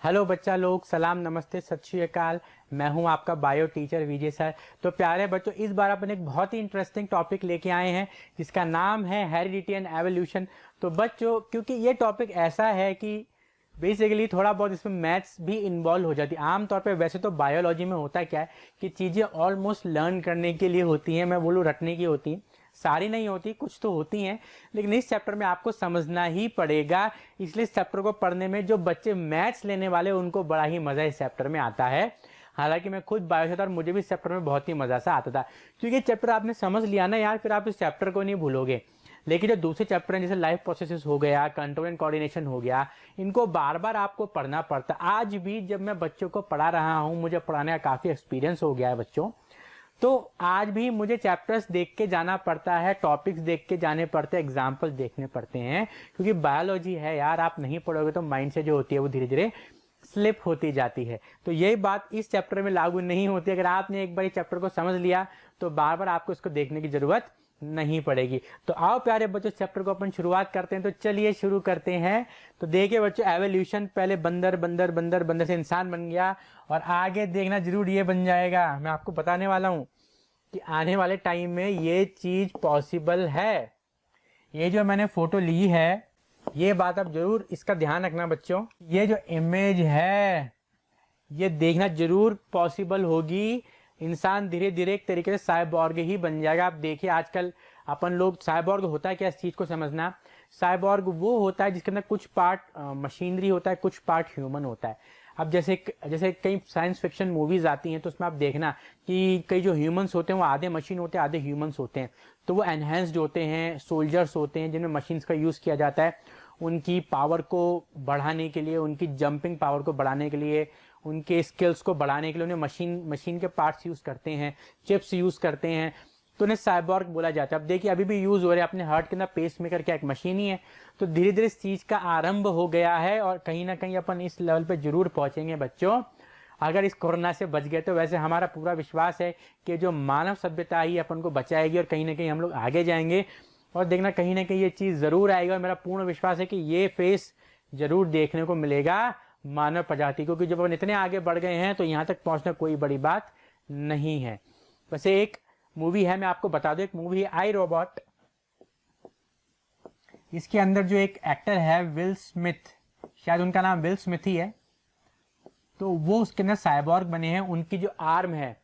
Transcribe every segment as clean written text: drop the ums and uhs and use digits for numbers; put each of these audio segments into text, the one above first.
Hello बच्चा लोग, सलाम नमस्ते सत श्री अकाल। मैं हूं आपका बायो टीचर विजय सर। तो प्यारे बच्चों, इस बार अपन एक बहुत ही इंटरेस्टिंग टॉपिक लेके आए हैं जिसका नाम है हेरिडिटी एंड एवोल्यूशन। तो बच्चों, क्योंकि ये टॉपिक ऐसा है कि बेसिकली थोड़ा बहुत इसमें मैथ्स भी इन्वॉल्व हो जाती है। आमतौर पे वैसे तो बायोलॉजी में होता क्या है कि चीज़ें ऑलमोस्ट लर्न करने के लिए होती हैं, मैं बोलूँ रटने की होती हैं। सारी नहीं होती, कुछ तो होती हैं, लेकिन इस चैप्टर में आपको समझना ही पड़ेगा। इसलिए इस चैप्टर को पढ़ने में जो बच्चे मैथ्स लेने वाले उनको बड़ा ही मज़ा इस चैप्टर में आता है। हालांकि मैं खुद बायो से था और मुझे भी इस चैप्टर में बहुत ही मज़ा सा आता था, क्योंकि चैप्टर आपने समझ लिया ना यार, फिर आप इस चैप्टर को नहीं भूलोगे। लेकिन जो दूसरे चैप्टर हैं जैसे लाइफ प्रोसेसेस हो गया, कंट्रोल एंड कोऑर्डिनेशन हो गया, इनको बार बार आपको पढ़ना पड़ता। आज भी जब मैं बच्चों को पढ़ा रहा हूँ, मुझे पढ़ाने का काफ़ी एक्सपीरियंस हो गया है बच्चों, तो आज भी मुझे चैप्टर्स देख के जाना पड़ता है, टॉपिक्स देख के जाने पड़ते हैं, एग्जाम्पल देखने पड़ते हैं, क्योंकि बायोलॉजी है यार। आप नहीं पढ़ोगे तो माइंड से जो होती है वो धीरे धीरे स्लिप होती जाती है। तो यही बात इस चैप्टर में लागू नहीं होती। अगर आपने एक बार इस चैप्टर को समझ लिया तो बार बार आपको इसको देखने की जरूरत नहीं पड़ेगी। तो आओ प्यारे बच्चों, चैप्टर को अपन शुरुआत करते हैं। तो चलिए शुरू करते हैं। तो देखिए बच्चों, एवोल्यूशन, पहले बंदर बंदर बंदर बंदर से इंसान बन गया, और आगे देखना जरूर ये बन जाएगा। मैं आपको बताने वाला हूं कि आने वाले टाइम में ये चीज पॉसिबल है। ये जो मैंने फोटो ली है, ये बात आप जरूर इसका ध्यान रखना बच्चों। ये जो इमेज है ये देखना जरूर पॉसिबल होगी। इंसान धीरे धीरे एक तरीके से साइबॉर्ग ही बन जाएगा। आप देखिए आजकल अपन लोग, साइबॉर्ग होता है क्या, इस चीज को समझना। साइबॉर्ग वो होता है जिसके अंदर कुछ पार्ट मशीनरी होता है, कुछ पार्ट ह्यूमन होता है। अब जैसे कई साइंस फिक्शन मूवीज आती हैं तो उसमें आप देखना कि कई जो ह्यूमंस होते हैं वो आधे मशीन होते हैं, आधे ह्यूमंस होते हैं। तो वो एनहेंस्ड होते हैं, सोल्जर्स होते हैं जिनमें मशीन्स का यूज किया जाता है उनकी पावर को बढ़ाने के लिए, उनकी जंपिंग पावर को बढ़ाने के लिए, उनके स्किल्स को बढ़ाने के लिए उन्हें मशीन के पार्ट्स यूज करते हैं, चिप्स यूज करते हैं, तो उन्हें साइबॉर्ग बोला जाता है। अब देखिए अभी भी यूज हो रहे हैं, अपने हार्ट के अंदर पेस मेकर क्या एक मशीन ही है। तो धीरे धीरे इस चीज का आरंभ हो गया है और कहीं ना कहीं अपन इस लेवल पे जरूर पहुंचेंगे बच्चों, अगर इस कोरोना से बच गए तो। वैसे हमारा पूरा विश्वास है कि जो मानव सभ्यता ही अपन को बचाएगी और कहीं ना कहीं हम लोग आगे जाएंगे, और देखना कहीं ना कहीं ये चीज जरूर आएगी। और मेरा पूर्ण विश्वास है कि ये फेस जरूर देखने को मिलेगा मानव प्रजाति को, कि जब अपन इतने आगे बढ़ गए हैं तो यहाँ तक पहुंचना कोई बड़ी बात नहीं है। वैसे एक मूवी है, मैं आपको बता दूं, एक मूवी है आई रोबोट। इसके अंदर जो एक एक्टर है विल स्मिथ, शायद उनका नाम विल स्मिथ ही है, तो वो उसके अंदर साइबॉर्ग बने हैं। उनकी जो आर्म है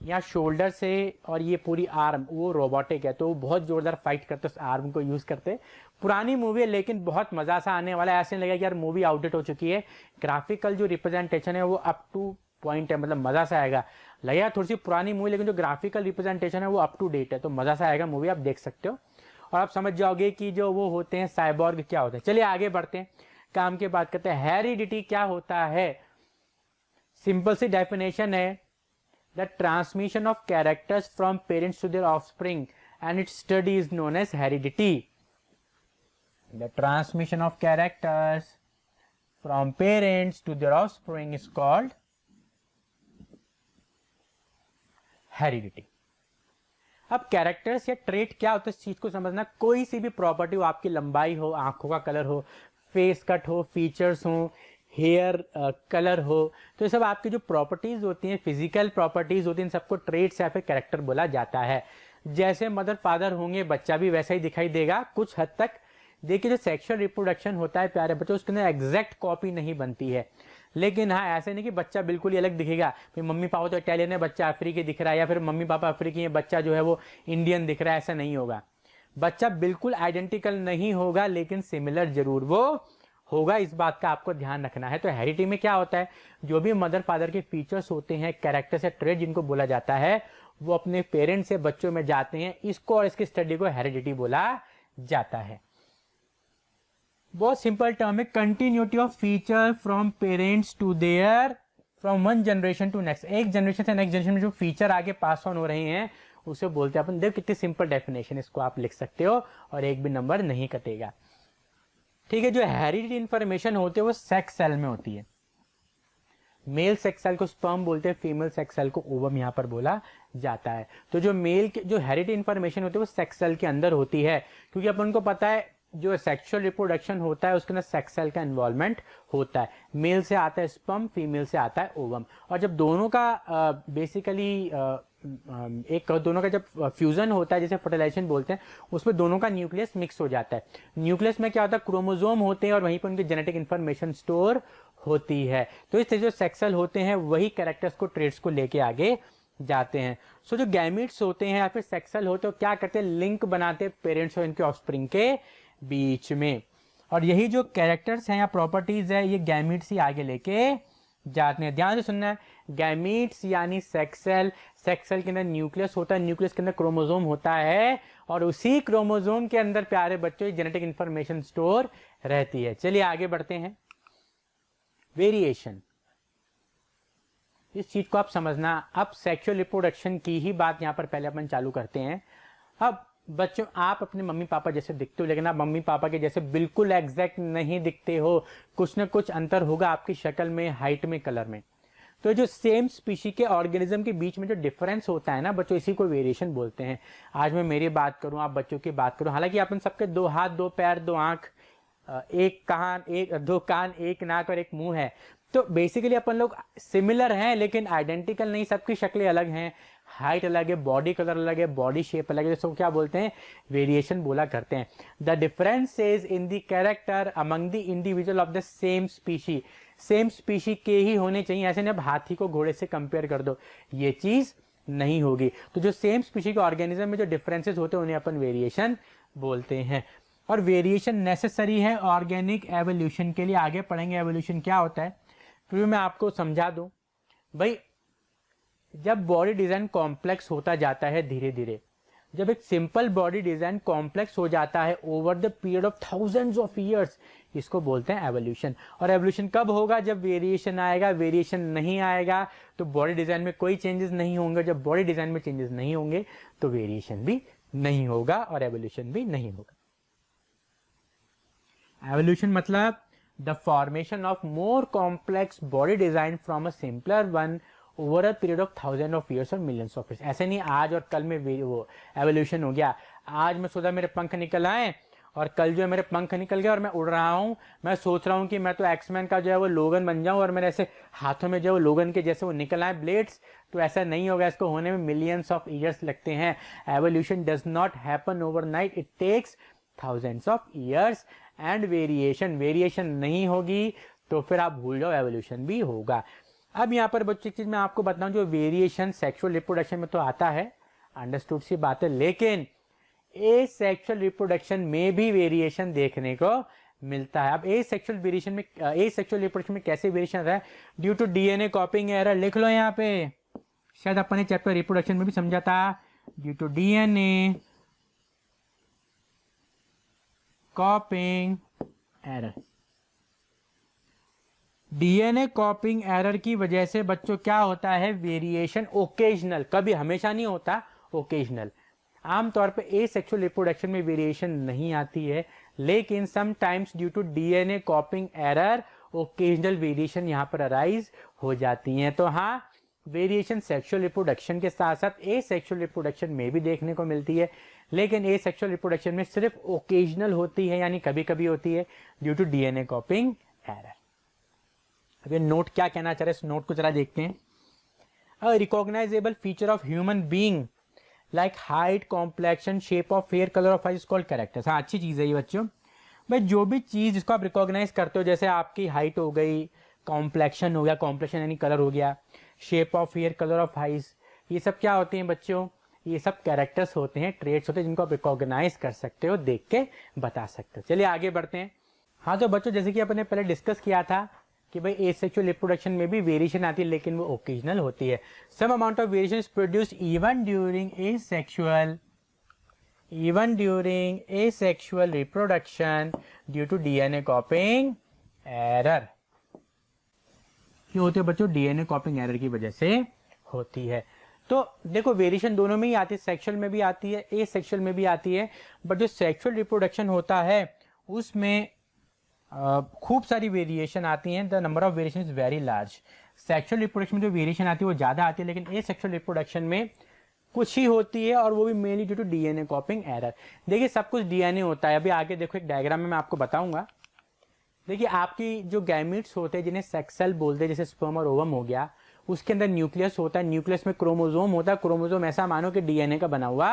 यहाँ शोल्डर से, और ये पूरी आर्म वो रोबोटिक है, तो वो बहुत जोरदार फाइट करते उस आर्म को यूज करते। पुरानी मूवी है लेकिन बहुत मजा सा आने वाला है। ऐसे नहीं लगेगा कि यार मूवी आउटडेट हो चुकी है। ग्राफिकल जो रिप्रेजेंटेशन है वो अप टू पॉइंट है, मतलब मजा सा आएगा। लगेगा थोड़ी सी पुरानी मूवी, लेकिन जो ग्राफिकल रिप्रेजेंटेशन है वो अप टू डेट है, तो मजा सा आएगा। मूवी आप देख सकते हो और आप समझ जाओगे कि जो वो होते हैं साइबॉर्ग क्या होते हैं। चलिए आगे बढ़ते हैं, काम की बात करते हैं। हेरिडिटी क्या होता है? सिंपल सी डेफिनेशन है, the transmission of characters from parents to their offspring and its study is known as heredity. The transmission of characters from parents to their offspring is called heredity. अब characters या trait क्या होता है इस चीज को समझना। कोई सी भी प्रॉपर्टी हो, आपकी लंबाई हो, आंखों का कलर हो, फेस कट हो, फीचर्स हो, हेयर कलर हो, तो ये सब आपकी जो प्रॉपर्टीज होती हैं, फिजिकल प्रॉपर्टीज होती हैं, इन सबको ट्रेट्स या फिर कैरेक्टर बोला जाता है। जैसे मदर फादर होंगे, बच्चा भी वैसा ही दिखाई देगा कुछ हद तक। देखिए जो सेक्सुअल रिप्रोडक्शन होता है प्यारे बच्चों, उसके अंदर एग्जैक्ट कॉपी नहीं बनती है, लेकिन हाँ ऐसे नहीं कि बच्चा बिल्कुल ही अलग दिखेगा। फिर मम्मी पापा तो इटालियन है, बच्चा अफ्रीकी दिख रहा है, या फिर मम्मी पापा अफ्रीकी है, बच्चा जो है वो इंडियन दिख रहा है, ऐसा नहीं होगा। बच्चा बिल्कुल आइडेंटिकल नहीं होगा, लेकिन सिमिलर जरूर वो होगा। इस बात का आपको ध्यान रखना है। तो हेरिडिटी में क्या होता है, जो भी मदर फादर के फीचर्स होते हैं, कैरेक्टर्स या ट्रेट जिनको बोला जाता है, वो अपने पेरेंट्स से बच्चों में जाते हैं। इसको और इसकी स्टडी को हेरिडिटी बोला जाता है। बहुत सिंपल टर्म है, continuity of feature from parents to their, from one generation to next. एक जनरेशन से नेक्स्ट जनरेशन में जो फीचर आगे पास ऑन हो रहे हैं उसे बोलते हैं अपन। देखो कितनी सिंपल डेफिनेशन, इसको आप लिख सकते हो और एक भी नंबर नहीं कटेगा। ठीक है, जो हेरिडिटी इंफॉर्मेशन होती है वो सेक्स सेल में होती है। मेल सेक्स सेल को स्पर्म बोलते हैं, फीमेल सेक्स सेल को ओवम यहाँ पर बोला जाता है। तो जो मेल जो हेरिडिटी इंफॉर्मेशन होती है वो सेक्स सेल के अंदर होती है, क्योंकि अपन को पता है जो सेक्सुअल रिप्रोडक्शन होता है उसके अंदर सेक्स सेल का इन्वॉल्वमेंट होता है। मेल से आता है स्पर्म, फीमेल से आता है ओवम। और जब दोनों का बेसिकली दोनों का जब फ्यूजन होता है, जैसे फर्टिलाइजेशन बोलते हैं, उसमें दोनों का न्यूक्लियस मिक्स हो जाता है। न्यूक्लियस में क्या होता है, क्रोमोसोम होते हैं और वहीं पर उनकी जेनेटिक इंफॉर्मेशन स्टोर होती है। तो इस तरह जो सेक्स सेल होते हैं वही कैरेक्टर्स को, ट्रेड्स को लेके आगे जाते हैं। सो जो गैमीट्स होते हैं या फिर सेक्स सेल होते हैं, क्या करते हैं, लिंक बनाते हैं पेरेंट्स और इनके ऑफस्प्रिंग के बीच में। और यही जो कैरेक्टर्स हैं या प्रॉपर्टीज है, ये गैमीट्स ही आगे लेके जाते हैं। ध्यान से सुनना है, गैमीट्स यानी सेक्स सेल। सेक्स सेल के अंदर न्यूक्लियस होता है, न्यूक्लियस के अंदर क्रोमोसोम होता है और उसी क्रोमोसोम के अंदर प्यारे बच्चों जेनेटिक इंफॉर्मेशन स्टोर रहती है। चलिए आगे बढ़ते हैं। वेरिएशन, इस चीज को आप समझना। अब सेक्सुअल रिप्रोडक्शन की ही बात यहां पर पहले अपन चालू करते हैं। अब बच्चों, आप अपने मम्मी पापा जैसे दिखते हो, लेकिन आप मम्मी पापा के जैसे बिल्कुल एग्जैक्ट नहीं दिखते हो। कुछ ना कुछ अंतर होगा आपकी शक्ल में, हाइट में, कलर में। तो जो सेम स्पीशी के ऑर्गेनिज्म के बीच में जो डिफरेंस होता है ना बच्चों, इसी को वेरिएशन बोलते हैं। आज मैं मेरी बात करूं, आप बच्चों की बात करूं, हालांकि अपन सबके 2 हाथ, 2 पैर, 2 आंख, 1 कान, 2 कान, 1 नाक और 1 मुंह है। तो बेसिकली अपन लोग सिमिलर हैं लेकिन आइडेंटिकल नहीं, सबकी शक्लें अलग हैं, हाइट अलग है, बॉडी कलर अलग है, बॉडी शेप अलग है। जिसको क्या बोलते हैं, वेरिएशन बोला करते हैं। The difference is in the character among the individual of the same species. Same species के ही होने चाहिए, ऐसे नहीं अब हाथी को घोड़े से कंपेयर कर दो, ये चीज नहीं होगी। तो जो सेम स्पीशी के ऑर्गेनिज्म में जो डिफरेंसेस होते हैं उन्हें अपन वेरिएशन बोलते हैं। और वेरिएशन नेसेसरी है ऑर्गेनिक एवोल्यूशन के लिए। आगे पढ़ेंगे एवोल्यूशन क्या होता है, फिर मैं आपको समझा दूं। भाई जब बॉडी डिजाइन कॉम्प्लेक्स होता जाता है धीरे धीरे, जब एक सिंपल बॉडी डिजाइन कॉम्प्लेक्स हो जाता है over the period of thousands of years, इसको बोलते हैं एवोल्यूशन। और एवोल्यूशन कब होगा, जब वेरिएशन आएगा। वेरिएशन नहीं आएगा तो बॉडी डिजाइन में कोई चेंजेस नहीं होंगे। जब बॉडी डिजाइन में चेंजेस नहीं होंगे तो वेरिएशन भी नहीं होगा और एवोल्यूशन भी नहीं होगा। एवोल्यूशन मतलब the formation of more complex body design from a simpler one over a period of thousands of years or millions of years। ऐसे नहीं आज और कल में वो एवोल्यूशन हो गया। आज मैं सोचा मेरे पंख निकल आए और कल जो है मेरे पंख निकल गए और मैं उड़ रहा हूँ। मैं सोच रहा हूँ कि मैं तो एक्समैन का जो है वो लोगन बन जाऊँ और मेरे ऐसे हाथों में जो है वो लोगन के जैसे वो निकल आए ब्लेड्स। तो ऐसा नहीं होगा, इसको होने में मिलियंस ऑफ ईयर्स लगते हैं। Evolution does not happen overnight, it takes thousands of years. And variation नहीं होगी तो फिर आप भूल जाओ, एवोल्यूशन भी होगा। अब यहाँ पर बच्चों एक चीज मैं आपको बताऊं, जो वेरिएशन सेक्सुअल रिप्रोडक्शन में तो आता है, अंडरस्टूड सी बात है, लेकिन एसेक्सुअल रिप्रोडक्शन में भी वेरिएशन देखने को मिलता है। अब एसेक्सुअल रिप्रोडक्शन में कैसे वेरिएशन रहा है, due to DNA copying error. लिख लो यहाँ पे, शायद अपन ने चैप्टर रिप्रोडक्शन में भी समझा था। Due to DNA copying error, DNA copying error की वजह से बच्चों क्या होता है, वेरिएशन ओकेजनल, कभी हमेशा नहीं होता, ओकेजनल। आमतौर पे एसेक्सुअल रिप्रोडक्शन में वेरिएशन नहीं आती है, लेकिन sometimes due to DNA copying error occasional variation यहां पर अराइज हो जाती हैं। तो हाँ, वेरिएशन सेक्सुअल रिप्रोडक्शन के साथ साथ एसेक्सुअल रिप्रोडक्शन में भी देखने को मिलती है, लेकिन एसेक्सुअल रिप्रोडक्शन में सिर्फ ओकेजनल होती है, यानी कभी कभी होती है due to DNA copying error. अब ये नोट क्या कहना चाह रहे हैं, इस नोट को जरा देखते हैं। A recognisable feature of human being like height, complexion, shape of hair, colour of eyes called characters. हाँ, अच्छी चीज है ये बच्चों। भाई जो भी चीज जिसको आप रिकॉग्नाइज करते हो, जैसे आपकी हाइट हो गई, कॉम्प्लेक्शन हो गया, कॉम्प्लेक्शन यानी कलर हो गया, shape of hair, colour of eyes, ये सब क्या होते हैं बच्चों, ये सब कैरेक्टर्स होते हैं, ट्रेट्स होते हैं जिनको आप रिकॉग्नाइज कर सकते हो, देख के बता सकते हो। चलिए आगे बढ़ते हैं। हाँ तो बच्चों, जैसे कि अपने पहले डिस्कस किया था कि भाई एसेक्सुअल रिप्रोडक्शन में भी वेरिएशन आती है, लेकिन वो ओकेजनल होती है। Some amount of variation is produced even during asexual reproduction due to DNA copying error. क्यों होती है बच्चों, डीएनए कॉपिंग एरर की वजह से होती है। तो देखो वेरिएशन दोनों में ही आती है, सेक्सुअल में भी आती है, एसेक्सुअल में भी आती है। बट जो सेक्सुअल रिप्रोडक्शन होता है उसमें खूब सारी वेरिएशन आती हैं। The number of variation is very large. Sexual reproduction में जो वेरिएशन आती है वो ज़्यादा आती है, लेकिन एसेक्सुअल रिप्रोडक्शन में कुछ ही होती है, और वो भी mainly due to DNA copying error. देखिए सब कुछ डीएनए होता है। अभी आगे देखो एक डायग्राम में मैं आपको बताऊंगा। देखिए आपकी जो गैमीट्स होते हैं जिन्हें सेक्स सेल बोलते हैं, जैसे स्पर्म और ओवम हो गया, उसके अंदर न्यूक्लियस होता है, न्यूक्लियस में क्रोमोसोम होता है, क्रोमोसोम ऐसा मानो कि डीएनए का बना हुआ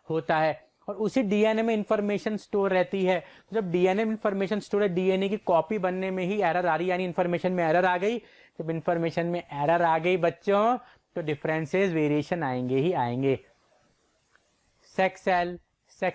होता है, और उसी डीएनए में इंफॉर्मेशन स्टोर रहती है। तो जब डीएनए में इंफॉर्मेशन स्टोर है, डीएनए की कॉपी बनने में ही एरर आ रही, यानी इंफॉर्मेशन में एरर आ गई। जब इंफॉर्मेशन में एरर आ गई बच्चों, तो डिफरेंसेस वेरिएशन आएंगे ही आएंगे। सेक्स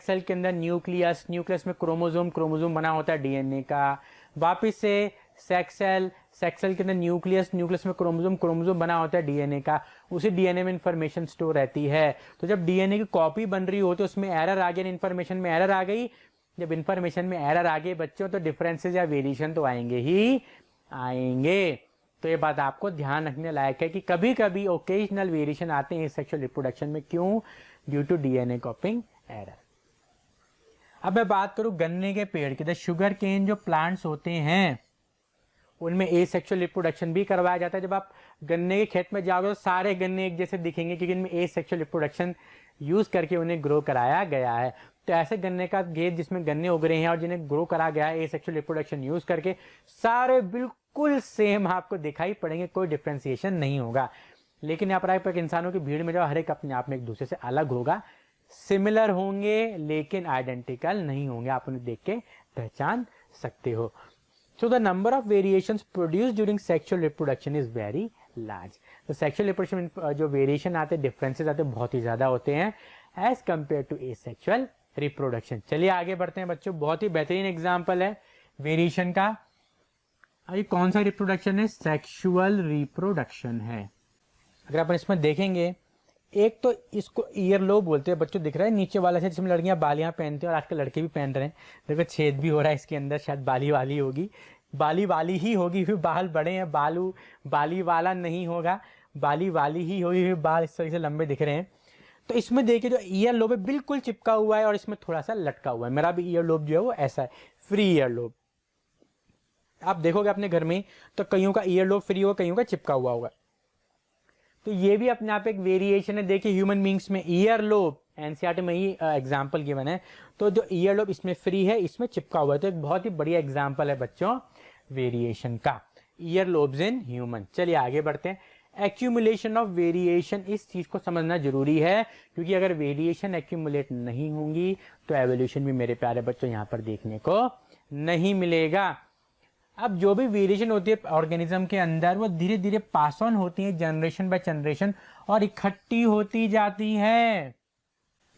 सेल के अंदर न्यूक्लियस, न्यूक्लियस में क्रोमोसोम, क्रोमोसोम बना होता है डीएनए का। वापिस से सेक्स सेल के अंदर न्यूक्लियस, न्यूक्लियस में क्रोमोसोम, क्रोमोसोम बना होता है डीएनए का। उसी डीएनए में इंफॉर्मेशन स्टोर रहती है। तो जब डीएनए की कॉपी बन रही हो तो उसमें एरर आ गया, इंफॉर्मेशन में एरर आ गई। जब इंफॉर्मेशन में एरर आ गई बच्चों, तो डिफरेंसेस या वेरिएशन तो आएंगे ही आएंगे। तो ये बात आपको ध्यान रखने लायक है कि कभी कभी ओकेजनल वेरिएशन आते हैं सेक्सुअल रिप्रोडक्शन में। क्यों? Due to DNA copying error. अब मैं बात करूं गन्ने के पेड़ की, तो शुगर केन जो प्लांट्स होते हैं उनमें एसेक्सुअल रिप्रोडक्शन भी करवाया जाता है। जब आप गन्ने के खेत में जाओगे तो सारे गन्ने एक जैसे दिखेंगे, क्योंकि इनमें एसेक्सुअल रिप्रोडक्शन यूज करके उन्हें ग्रो कराया गया है। तो ऐसे गन्ने का खेत जिसमें गन्ने उग रहे हैं और जिन्हें ग्रो करा गया है एसेक्सुअल रिप्रोडक्शन यूज करके, सारे बिल्कुल सेम आपको दिखाई पड़ेंगे, कोई डिफ्रेंसिएशन नहीं होगा। लेकिन यहाँ पर इंसानों की भीड़ में जो हर एक अपने आप में एक दूसरे से अलग होगा, सिमिलर होंगे लेकिन आइडेंटिकल नहीं होंगे, आप उन्हें देख के पहचान सकते हो। So the number of variations produced during sexual reproduction is very large. तो sexual reproduction जो वेरिएशन आते हैं, डिफरेंसेस आते हैं, बहुत ही ज्यादा होते हैं as compared to asexual reproduction। चलिए आगे बढ़ते हैं बच्चों। बहुत ही बेहतरीन एग्जाम्पल है वेरिएशन का। अभी कौन सा रिप्रोडक्शन है? सेक्सुअल रिप्रोडक्शन है। अगर अपन इसमें देखेंगे, एक तो इसको ईयर लोब बोलते हैं बच्चों, दिख रहा है नीचे वाला से, जिसमें लड़कियां बालियां पहनते हैं और आजकल लड़के भी पहन रहे हैं। देखो छेद भी हो रहा है इसके अंदर, शायद बाली वाली होगी, बाली वाली ही होगी, फिर बाल बड़े हैं, बाली वाला नहीं होगा, बाली वाली ही होगी, फिर बाल इस तरह से लंबे दिख रहे हैं। तो इसमें देखिए जो ईयर लोब है बिल्कुल चिपका हुआ है और इसमें थोड़ा सा लटका हुआ है। मेरा भी ईयर लोब जो है वो ऐसा है, फ्री ईयर लोब। आप देखोगे अपने घर में तो कईयों का ईयर लोब फ्री होगा, कईयों का चिपका हुआ होगा। तो ये भी अपने आप एक वेरिएशन है। देखिए ह्यूमन बींग्स में ईयर लोब, एनसीईआरटी में ही एग्जांपल गिवन है। तो जो ईयर लोब इसमें फ्री है, इसमें चिपका हुआ है। तो एक बहुत ही बढ़िया एग्जांपल है बच्चों वेरिएशन का, ईयर लोब्स इन ह्यूमन। चलिए आगे बढ़ते हैं। एक्यूमुलेशन ऑफ वेरिएशन, इस चीज को समझना जरूरी है, क्योंकि अगर वेरिएशन एक्यूमुलेट नहीं होंगी तो एवोल्यूशन भी मेरे प्यारे बच्चों यहाँ पर देखने को नहीं मिलेगा। अब जो भी वेरिएशन होती है ऑर्गेनिज्म के अंदर, वो धीरे धीरे पास ऑन होती है जनरेशन बाय जनरेशन और इकट्ठी होती जाती है।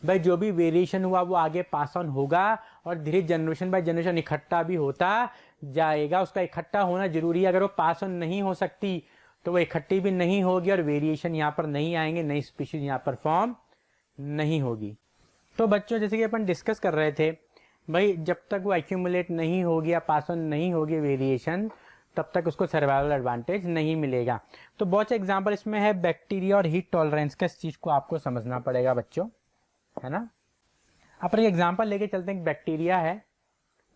भाई जो भी वेरिएशन हुआ वो आगे पास ऑन होगा और धीरे जनरेशन बाय जनरेशन इकट्ठा भी होता जाएगा। उसका इकट्ठा होना जरूरी है। अगर वो पास ऑन नहीं हो सकती तो वो इकट्ठी भी नहीं होगी और वेरिएशन यहाँ पर नहीं आएंगे, नई स्पीशीज यहाँ पर फॉर्म नहीं होगी। तो बच्चों जैसे कि अपन डिस्कस कर रहे थे, भाई जब तक वो एक्यूमुलेट नहीं होगी या पास ऑन नहीं होगी वेरिएशन, तब तक उसको सर्वाइवल एडवांटेज नहीं मिलेगा। तो बहुत से एग्जांपल इसमें है बैक्टीरिया और हीट टॉलरेंस का। इस चीज को आपको समझना पड़ेगा बच्चों, है ना। अपन एक एग्जांपल लेके चलते हैं। बैक्टीरिया है,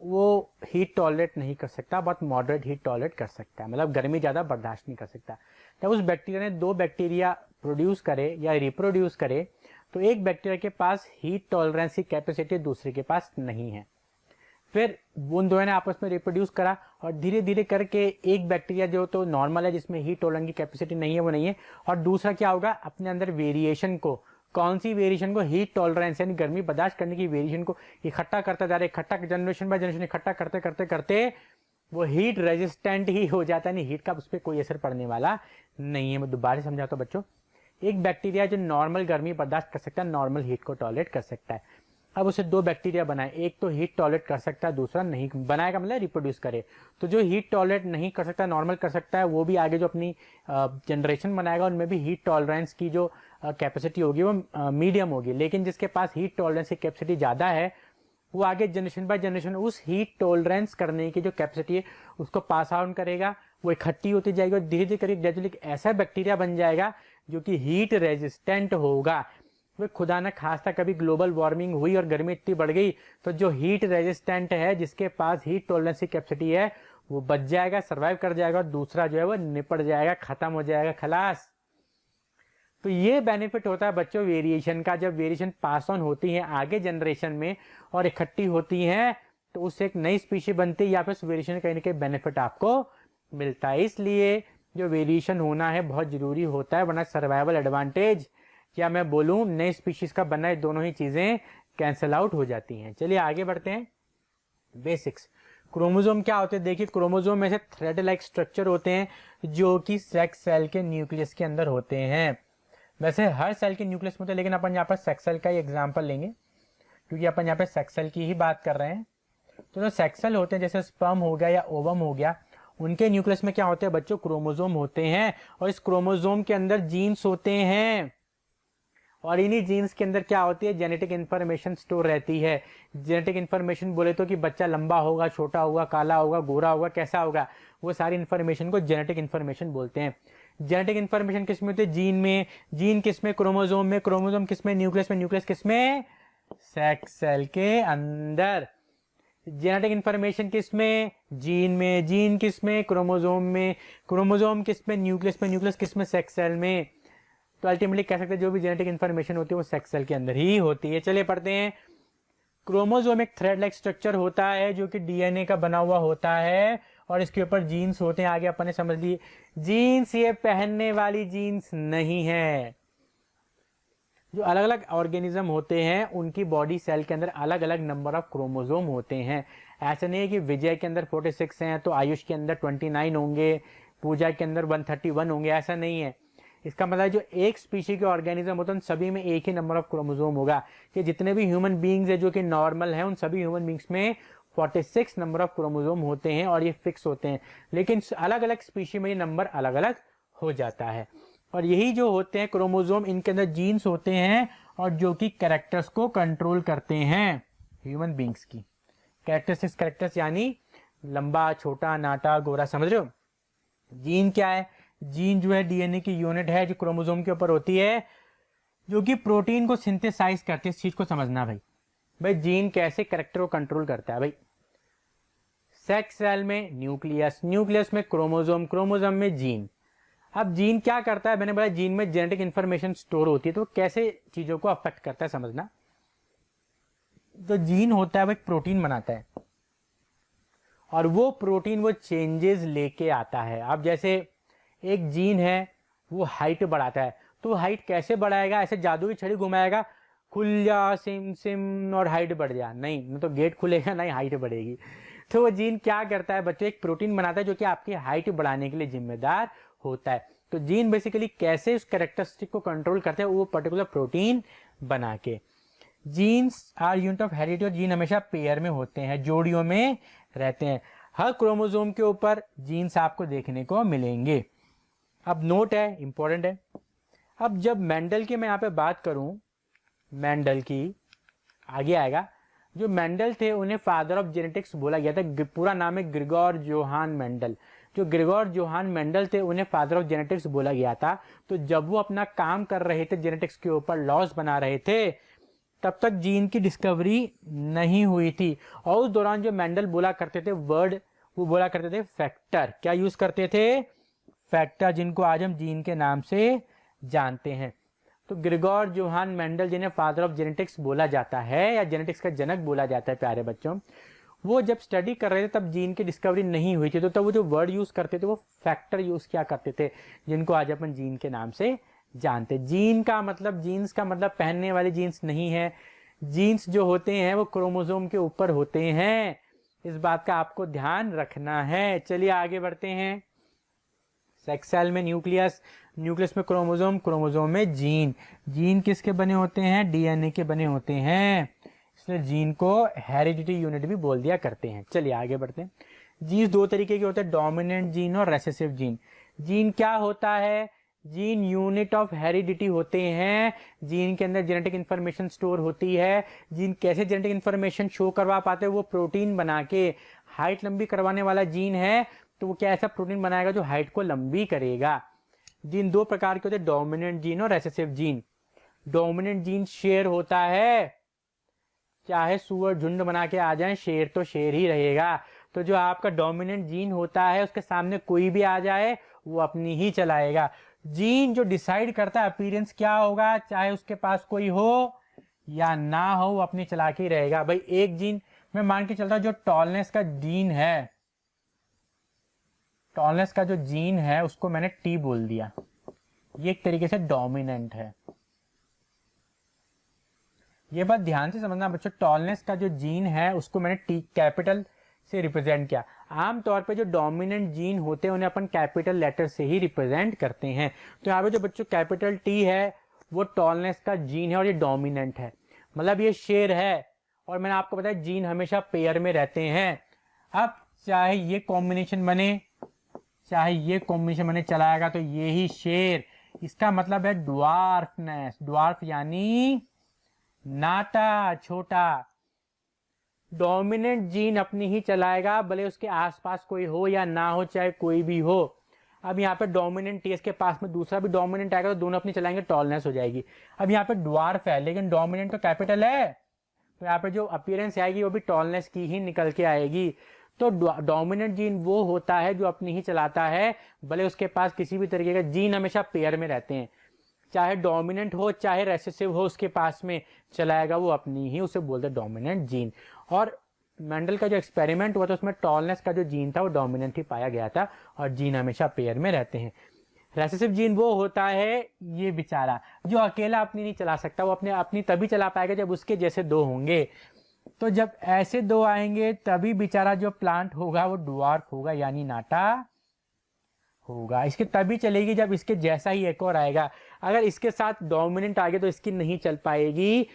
वो हीट टॉलरेट नहीं कर सकता, बहुत मॉडरेट हीट टॉलरेट कर सकता है, मतलब गर्मी ज्यादा बर्दाश्त नहीं कर सकता। जब उस बैक्टीरिया ने दो बैक्टीरिया प्रोड्यूस करे या रिप्रोड्यूस करे, तो एक बैक्टीरिया के पास हीट टॉलरेंस की कैपेसिटी दूसरे के पास नहीं है। फिर उन दोनों ने आपस में रिप्रोड्यूस करा और धीरे धीरे करके एक बैक्टीरिया जो तो नॉर्मल है, जिसमें हीट टॉलरेंस की कैपेसिटी नहीं है, वो नहीं है, और दूसरा क्या होगा, अपने अंदर वेरिएशन को, कौन सी वेरिएशन को, हीट टॉलरेंस यानी गर्मी बर्दाश्त करने की वेरिएशन को इकट्ठा करता जा रहा है। इकट्ठा जनरेशन बाय जनरेशन इकट्ठा करते करते करते वो हीट रेजिस्टेंट ही हो जाता है, नहीं हीट का उस पर कोई असर पड़ने वाला नहीं है। मैं दोबारा समझाता हूं बच्चों। एक बैक्टीरिया जो नॉर्मल गर्मी बर्दाश्त कर सकता है, नॉर्मल हीट को टॉलरेट कर सकता है। अब उसे दो बैक्टीरिया बनाए, एक तो हीट टॉलरेट कर सकता है, दूसरा नहीं बनाएगा, मतलब रिप्रोड्यूस करे। तो जो हीट टॉलरेट नहीं कर सकता, नॉर्मल कर सकता है, वो भी आगे जो अपनी जनरेशन बनाएगा उनमें भी हीट टॉलरेंस की जो कैपेसिटी होगी वो मीडियम होगी। लेकिन जिसके पास हीट टॉलरेंस की कैपेसिटी ज्यादा है, वो आगे जनरेशन बाय जनरेशन उस हीट टॉलरेंस करने की जो कैपेसिटी है उसको पास ऑन करेगा, वो इकट्ठी होती जाएगी और धीरे धीरे करके ग्रेजुअली ऐसा बैक्टीरिया बन जाएगा जो कि हीट रेजिस्टेंट होगा। वे खुदा न खास्ता कभी ग्लोबल वार्मिंग हुई और गर्मी इतनी बढ़ गई, तो जो हीट रेजिस्टेंट है, जिसके पास हीट टॉलरेंस की कैपेसिटी है, वो बच जाएगा, सर्वाइव कर जाएगा, और दूसरा जो है वो निपट जाएगा, खत्म हो जाएगा, खलास। तो ये बेनिफिट होता है बच्चों वेरिएशन का। जब वेरिएशन पास ऑन होती है आगे जनरेशन में और इकट्ठी होती हैं तो उससे एक नई स्पीशी बनती है या फिर वेरिएशन कहीं ना कहीं बेनिफिट आपको मिलता है। इसलिए जो वेरिएशन होना है बहुत जरूरी होता है, वरना सर्वाइवल एडवांटेज या मैं बोलूँ नई स्पीशीज का बनना, दोनों ही चीजें कैंसिल आउट हो जाती हैं। चलिए आगे बढ़ते हैं। बेसिक्स। क्रोमोसोम क्या होते हैं? देखिए क्रोमोसोम में से थ्रेड लाइक स्ट्रक्चर होते हैं जो कि सेक्स सेल के न्यूक्लियस के अंदर होते हैं। वैसे हर सेल के न्यूक्लियस में होते हैं, लेकिन अपन यहाँ पर सेक्स सेल का ही एग्जाम्पल लेंगे क्योंकि अपन यहाँ पे सेक्स सेल की ही बात कर रहे हैं। तो जो सेक्स सेल होते हैं जैसे स्पर्म हो गया या ओवम हो गया, उनके न्यूक्लियस में क्या होते हैं बच्चों? क्रोमोसोम होते हैं। और इस क्रोमोसोम के अंदर जीन्स होते हैं और इन्हीं जीन्स के अंदर क्या होती है? जेनेटिक इंफॉर्मेशन स्टोर रहती है। जेनेटिक इंफॉर्मेशन बोले तो कि बच्चा लंबा होगा, छोटा होगा, काला होगा, गोरा होगा, कैसा होगा, वो सारी इंफॉर्मेशन को जेनेटिक इंफॉर्मेशन बोलते हैं। जेनेटिक इंफॉर्मेशन किस में होती है? जीन में। जीन किस में? क्रोमोसोम में। क्रोमोसोम किस में? न्यूक्लियस में। न्यूक्लियस किस में? सेक्स सेल के अंदर। जेनेटिक इंफॉर्मेशन किस में? जीन में। जीन किस में? क्रोमोसोम में। क्रोमोसोम किस में? न्यूक्लियस में। न्यूक्लियस किस में? सेक्स सेल में। तो अल्टीमेटली कह सकते हैं जो भी जेनेटिक इंफॉर्मेशन होती है वो सेक्स सेल के अंदर ही होती है। चलिए पढ़ते हैं। क्रोमोसोम एक थ्रेड लाइक स्ट्रक्चर होता है जो कि डीएनए का बना हुआ होता है और इसके ऊपर जीन्स होते हैं। आगे अपन ने समझ लिए जीन्स ये पहनने वाली जीन्स नहीं है। जो अलग अलग ऑर्गेनिज्म होते हैं उनकी बॉडी सेल के अंदर अलग अलग नंबर ऑफ क्रोमोसोम होते हैं। ऐसा नहीं है कि विजय के अंदर 46 हैं तो आयुष के अंदर 29 होंगे, पूजा के अंदर 131 होंगे, ऐसा नहीं है। इसका मतलब जो एक स्पीशी के ऑर्गेनिज्म होते हैं उन सभी में एक ही नंबर ऑफ क्रोमोसोम होगा। कि जितने भी ह्यूमन बींग्स है जो कि नॉर्मल है उन सभी ह्यूमन बींग्स में 46 नंबर ऑफ क्रोमोसोम होते हैं और ये फिक्स होते हैं। लेकिन अलग अलग स्पीशी में ये नंबर अलग अलग हो जाता है। और यही जो होते हैं क्रोमोसोम, इनके अंदर जीन्स होते हैं और जो कि कैरेक्टर्स को कंट्रोल करते हैं ह्यूमन बींग्स की। कैरेक्टरिस्टिक्स, कैरेक्टर्स यानी लंबा, छोटा, नाटा, गोरा, समझ रहे हो। जीन क्या है? जीन जो है डीएनए की यूनिट है जो क्रोमोसोम के ऊपर होती है, जो कि प्रोटीन को सिंथेसाइज करती है। इस चीज को समझना भाई जीन कैसे कैरेक्टर को कंट्रोल करता है। भाई सेक्स सेल में न्यूक्लियस, न्यूक्लियस में क्रोमोसोम, क्रोमोसोम में जीन। अब जीन क्या करता है? मैंने बोला जीन में जेनेटिक इंफॉर्मेशन स्टोर होती है, तो कैसे चीजों को अफेक्ट करता है समझना। तो जीन होता है वो एक प्रोटीन बनाता है और वो प्रोटीन वो चेंजेस लेके आता है। अब जैसे एक जीन है वो हाइट बढ़ाता है, तो हाइट कैसे बढ़ाएगा? ऐसे जादू की छड़ी घुमाएगा, खुल जा सिम सिम और हाइट बढ़ जा? नहीं, न तो गेट खुलेगा ना ही हाइट बढ़ेगी। तो वो जीन क्या करता है बच्चों? एक प्रोटीन बनाता है जो कि आपकी हाइट बढ़ाने के लिए जिम्मेदार होता है। तो जीन बेसिकली कैसे उस कैरेक्टरिस्टिक को कंट्रोल करते हैं? वो पर्टिकुलर प्रोटीन बना के। Genes are unit of heredity और जीन हमेशा पेयर में होते हैं, जोड़ियों में रहते हैं। हर क्रोमोसोम के ऊपर जीन्स आपको देखने को मिलेंगे। अब नोट है, इंपॉर्टेंट है। अब जब मेंडल की मैं यहाँ पे बात करूं, मेंडल की आगे आएगा। जो मेंडल थे उन्हें फादर ऑफ जेनेटिक्स बोला गया था। पूरा नाम है ग्रिगोर जोहान मेंडल। जो ग्रिगोर जोहान मेंडल थे उन्हें फादर ऑफ जेनेटिक्स बोला गया था। तो जब वो अपना काम कर रहे थे जेनेटिक्स के ऊपर, लॉस बना रहे थे, तब तक जीन की डिस्कवरी नहीं हुई थी। और उस दौरान जो मेंडल बोला करते थे वर्ड, वो बोला करते थे फैक्टर। क्या यूज करते थे? फैक्टर, जिनको आज हम जीन के नाम से जानते हैं। तो ग्रिगोर जोहान मेंडल जिन्हें फादर ऑफ जेनेटिक्स बोला जाता है या जेनेटिक्स का जनक बोला जाता है प्यारे बच्चों, वो जब स्टडी कर रहे थे तब जीन की डिस्कवरी नहीं हुई थी। तो तब वो जो वर्ड यूज करते थे वो फैक्टर यूज किया करते थे, जिनको आज अपन जीन के नाम से जानते। जीन का मतलब, जीन्स का मतलब पहनने वाली जीन्स नहीं है। जीन्स जो होते हैं वो क्रोमोसोम के ऊपर होते हैं। इस बात का आपको ध्यान रखना है। चलिए आगे बढ़ते हैं। सेक्स सेल में न्यूक्लियस, न्यूक्लियस में क्रोमोसोम, क्रोमोसोम में जीन। जीन किसके बने होते हैं? डीएनए के बने होते हैं, इसलिए जीन को हेरिडिटी यूनिट भी बोल दिया करते हैं। चलिए आगे बढ़ते हैं। जीन दो तरीके के होते हैं, डोमिनेंट जीन और रेसेसिव जीन। जीन क्या होता है? जीन यूनिट ऑफ हेरिडिटी होते हैं। जीन के अंदर जेनेटिक इंफॉर्मेशन स्टोर होती है। जीन कैसे जेनेटिक इंफॉर्मेशन शो करवा पाते हैं? वो प्रोटीन बना के। हाइट लंबी करवाने वाला जीन है तो वो क्या ऐसा प्रोटीन बनाएगा जो हाइट को लंबी करेगा। जीन दो प्रकार के होते हैं, डोमिनेंट जीन और रेसेसिव जीन। डोमिनेंट जीन शेर होता है, चाहे सुअर झुंड बना के आ जाए, शेर तो शेर ही रहेगा। तो जो आपका डोमिनेंट जीन होता है उसके सामने कोई भी आ जाए वो अपनी ही चलाएगा। जीन जो डिसाइड करता है अपीयरेंस क्या होगा, चाहे उसके पास कोई हो या ना हो, वो अपनी चला के ही रहेगा। भाई एक जीन मैं मान के चलता हूं, जो टॉलनेस का जीन है, टॉलनेस का जो जीन है उसको मैंने टी बोल दिया, ये एक तरीके से डोमिनेंट है। ये बात ध्यान से समझना बच्चों, टॉलनेस का जो जीन है उसको मैंने टी कैपिटल से रिप्रेजेंट किया। आमतौर पे जो डोमिनेंट जीन होते हैं उन्हें अपन कैपिटल लेटर से ही रिप्रेजेंट करते हैं। तो यहाँ पे जो बच्चों कैपिटल टी है वो टॉलनेस का जीन है और ये डोमिनेंट है, मतलब ये शेर है। और मैंने आपको बताया जीन हमेशा पेयर में रहते हैं। अब चाहे ये कॉम्बिनेशन बने चाहे ये कॉम्बिनेशन बने चलाएगा तो ये ही शेर। इसका मतलब है ड्वार्फनेस, ड्वार्फ यानी नाटा, छोटा। डोमिनेंट जीन अपनी ही चलाएगा, भले उसके आसपास कोई हो या ना हो, चाहे कोई भी हो। अब यहाँ पे डोमिनेंट टी, इसके पास में दूसरा भी डोमिनेंट आएगा तो दोनों अपनी चलाएंगे, टॉलनेस हो जाएगी। अब यहाँ पे ड्वार्फ है लेकिन डोमिनेंट तो कैपिटल है, तो यहाँ पे जो अपीयरेंस आएगी वो भी टॉलनेस की ही निकल के आएगी। तो डोमिनेंट जीन वो होता है जो अपनी ही चलाता है, भले उसके पास किसी भी तरीके का जीन हमेशा पेयर में रहते हैं, चाहे डोमिनेंट हो चाहे रेसेसिव हो, उसके पास में चलाएगा वो अपनी ही, उसे बोलते हैं डोमिनेंट जीन। और मेंडल का जो एक्सपेरिमेंट हुआ था उसमें टॉलनेस का जो जीन था वो डोमिनेंट ही पाया गया था और जीन हमेशा पेयर में रहते हैं। रेसेसिव जीन वो होता है ये बेचारा जो अकेला अपनी नहीं चला सकता, वो अपनी तभी चला पाएगा जब उसके जैसे दो होंगे। तो जब ऐसे दो आएंगे तभी बेचारा जो प्लांट होगा वो ड्वार्फ होगा यानी नाटा होगा। इसके तभी चलेगी जब इसके जैसा ही एक और आएगा। अगर इसके साथ डोमिनेंट आ गया तो इसकी नहीं चल पाएगी,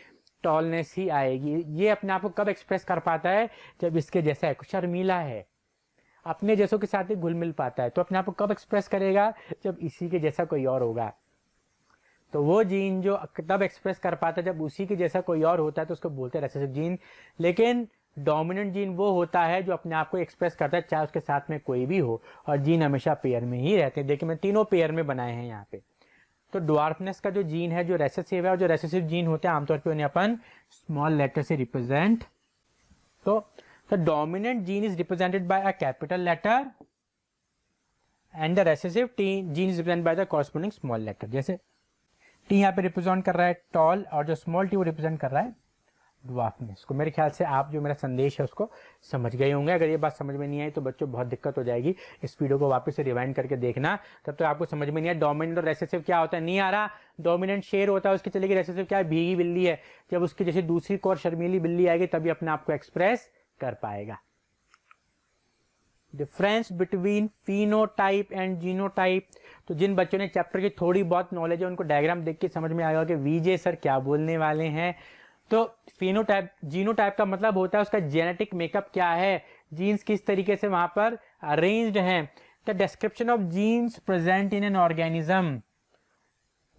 टॉलनेस ही आएगी। ये अपने आप को कब एक्सप्रेस कर पाता है, जब इसके जैसा है, शर्मीला है, अपने जैसों के साथ ही घुल मिल पाता है। तो अपने आप को कब एक्सप्रेस करेगा, जब इसी के जैसा कोई और होगा। तो वो जीन जो तब एक्सप्रेस कर पाता है जब उसी के जैसा कोई और होता है, तो उसको बोलते हैं रेसेसिव जीन। लेकिन डोमिनेंट जीन वो होता है जो अपने आप को एक्सप्रेस करता है चाहे उसके साथ में कोई भी हो, और जीन हमेशा पेयर में ही रहते हैं। देखिए मैं तीनों पेयर में बनाए हैं यहाँ पे। तो ड्वार्फनेस का जो जीन है जो रेसेसिव है, और जो रेसेसिव जीन होते हैं आमतौर पे उन्हें अपन स्मॉल लेटर से रिप्रेजेंट। तो the dominant gene is represented by a capital letter and the recessive gene is represented by the corresponding small letter. जैसे टी यहाँ पे रिप्रेजेंट कर रहा है टॉल, और जो स्मॉल टी वो रिप्रेजेंट कर रहा है ड्वार्फनेस को। मेरे ख्याल से आप जो मेरा संदेश है उसको समझ गए होंगे। अगर ये बात समझ में नहीं आई तो बच्चों बहुत दिक्कत हो जाएगी, इस वीडियो को वापस से रिवाइंड करके देखना, तब तो आपको समझ में नहीं आया डोमिनेंट और रेसेसिव क्या होता है। नहीं आ रहा, डोमिनेंट शेर होता है उसकी चलेगी, रेसेसिव क्या है, भीगी बिल्ली है। जब उसकी जैसे दूसरी को और शर्मीली बिल्ली आएगी तभी अपने आप को एक्सप्रेस कर पाएगा। Difference between phenotype and genotype. तो जिन बच्चों ने चैप्टर की थोड़ी बहुत नॉलेज है उनको डायग्राम देख के समझ में आएगा कि विजय सर क्या बोलने वाले हैं। तो फिनोटाइप, जीनोटाइप का मतलब होता है उसका जेनेटिक मेकअप क्या है, जीन्स किस तरीके से वहां पर अरेंज्ड हैं। The description of genes present in an organism.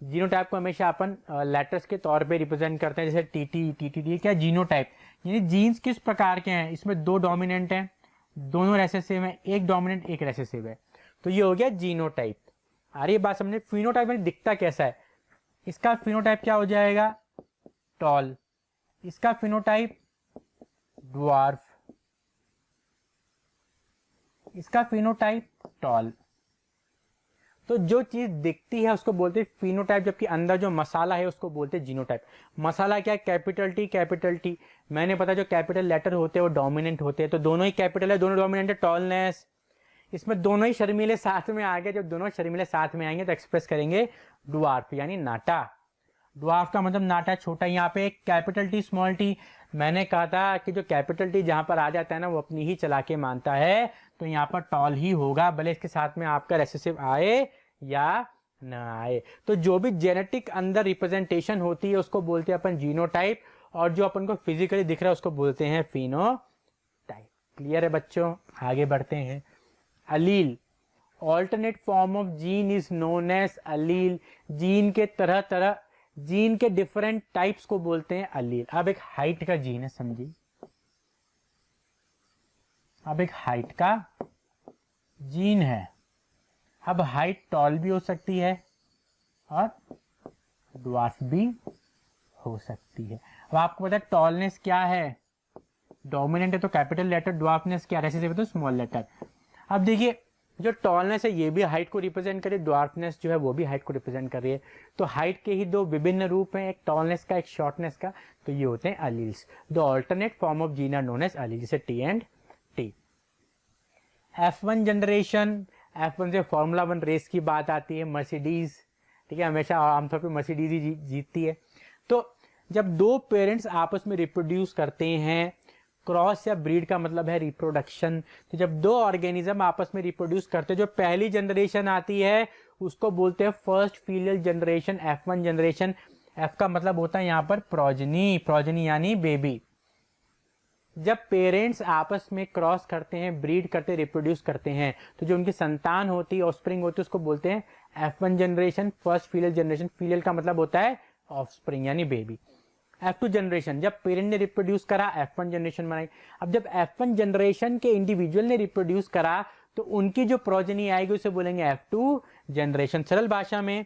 Genotype को हमेशा अपन लेटर्स के तौर पे रिप्रेजेंट करते हैं, जैसे टीटी, टीटीडी। क्या जीनोटाइप यानी जीन्स किस प्रकार के हैं, इसमें दो डोमिनेंट हैं, दोनों रेसेसिव हैं, एक डोमिनेंट एक रेसेसिव है, तो ये हो गया जीनोटाइप। आ रही बात समझे। फिनोटाइप में दिखता कैसा है, इसका फिनोटाइप क्या हो जाएगा, टॉल, इसका फिनोटाइप ड्वार्फ, इसका फिनोटाइप टॉल। तो जो चीज दिखती है उसको बोलते हैं फिनोटाइप, जबकि अंदर जो मसाला है उसको बोलते हैं जीनोटाइप। मसाला क्या है, कैपिटल टी, कैपिटल टी। मैंने पता जो कैपिटल लेटर होते हैं वो डोमिनेंट होते हैं, तो दोनों ही कैपिटल है, दोनों डोमिनेंट है, टॉलनेस। इसमें दोनों ही शर्मीले साथ में आ गए, जब दोनों शर्मीले साथ में आएंगे तो एक्सप्रेस करेंगे ड्वार्फ यानी नाटा। ड्वार्फ का मतलब नाटा, छोटा। यहाँ पे कैपिटल टी स्मॉल टी, मैंने कहा था कि जो कैपिटल टी जहां पर आ जाता है ना वो अपनी ही चला के मानता है, तो यहाँ पर टॉल ही होगा, भले इसके साथ में आपका रेसेसिव आए या ना आए। तो जो भी जेनेटिक अंदर रिप्रेजेंटेशन होती है उसको बोलते हैं अपन जीनोटाइप, और जो अपन को फिजिकली दिख रहा है उसको बोलते हैं फिनोटाइप। क्लियर है बच्चों, आगे बढ़ते हैं। Allele, alternate form of gene is known as allele. Gene के तरह तरह, जीन के डिफरेंट टाइप्स को बोलते हैं अलील। अब एक हाइट का जीन है, समझिए, अब एक हाइट का जीन है। अब हाइट टॉल भी हो सकती है और ड्वार्फ भी हो सकती है। अब आपको पता है टॉलनेस क्या है, डोमिनेंट है तो कैपिटल लेटर, ड्वार्फनेस क्या, रेसेसिव है तो स्मॉल लेटर। अब देखिए जो टॉलनेस है ये भी हाइट को रिप्रेजेंट करे, ड्वार्फनेस जो है वो भी हाइट को रिप्रेजेंट कर रही है। तो हाइट के ही दो विभिन्न रूप हैं, एक टॉलनेस का, एक शॉर्टनेस का। तो ये होते हैं alleles. The alternate form of gene are known as allele, जैसे T and T. F1 generation, F1 से फॉर्मूला 1 रेस की बात आती है, मर्सिडीज, ठीक है, हमेशा आमतौर पे मर्सिडीज ही जीतती है। तो जब दो पेरेंट्स आपस में रिप्रोड्यूस करते हैं, क्रॉस या ब्रीड का मतलब है रिप्रोडक्शन, तो जब दो ऑर्गेनिज्म आपस में रिप्रोड्यूस करते हैं, जो पहली जनरेशन आती है उसको बोलते हैं first filial generation, F1 generation. F का मतलब होता है यहाँ पर प्रोजनी, प्रोजनी यानी बेबी। जब पेरेंट्स आपस में क्रॉस करते हैं, ब्रीड करते, रिप्रोड्यूस करते हैं, तो जो उनकी संतान होती है, ऑफस्प्रिंग होती है, उसको बोलते हैं F1 generation, first filial generation. Filial का मतलब होता है ऑफस्प्रिंग यानी बेबी। F2 जनरेशन, जब पेरेंट ने रिप्रोड्यूस करा, F1 जनरेशन बनाई। अब जब F1 जनरेशन के इंडिविजुअल ने रिप्रोड्यूस करा, तो उनकी जो प्रोजनी आएगी उसे बोलेंगे F2 जनरेशन। सरल भाषा में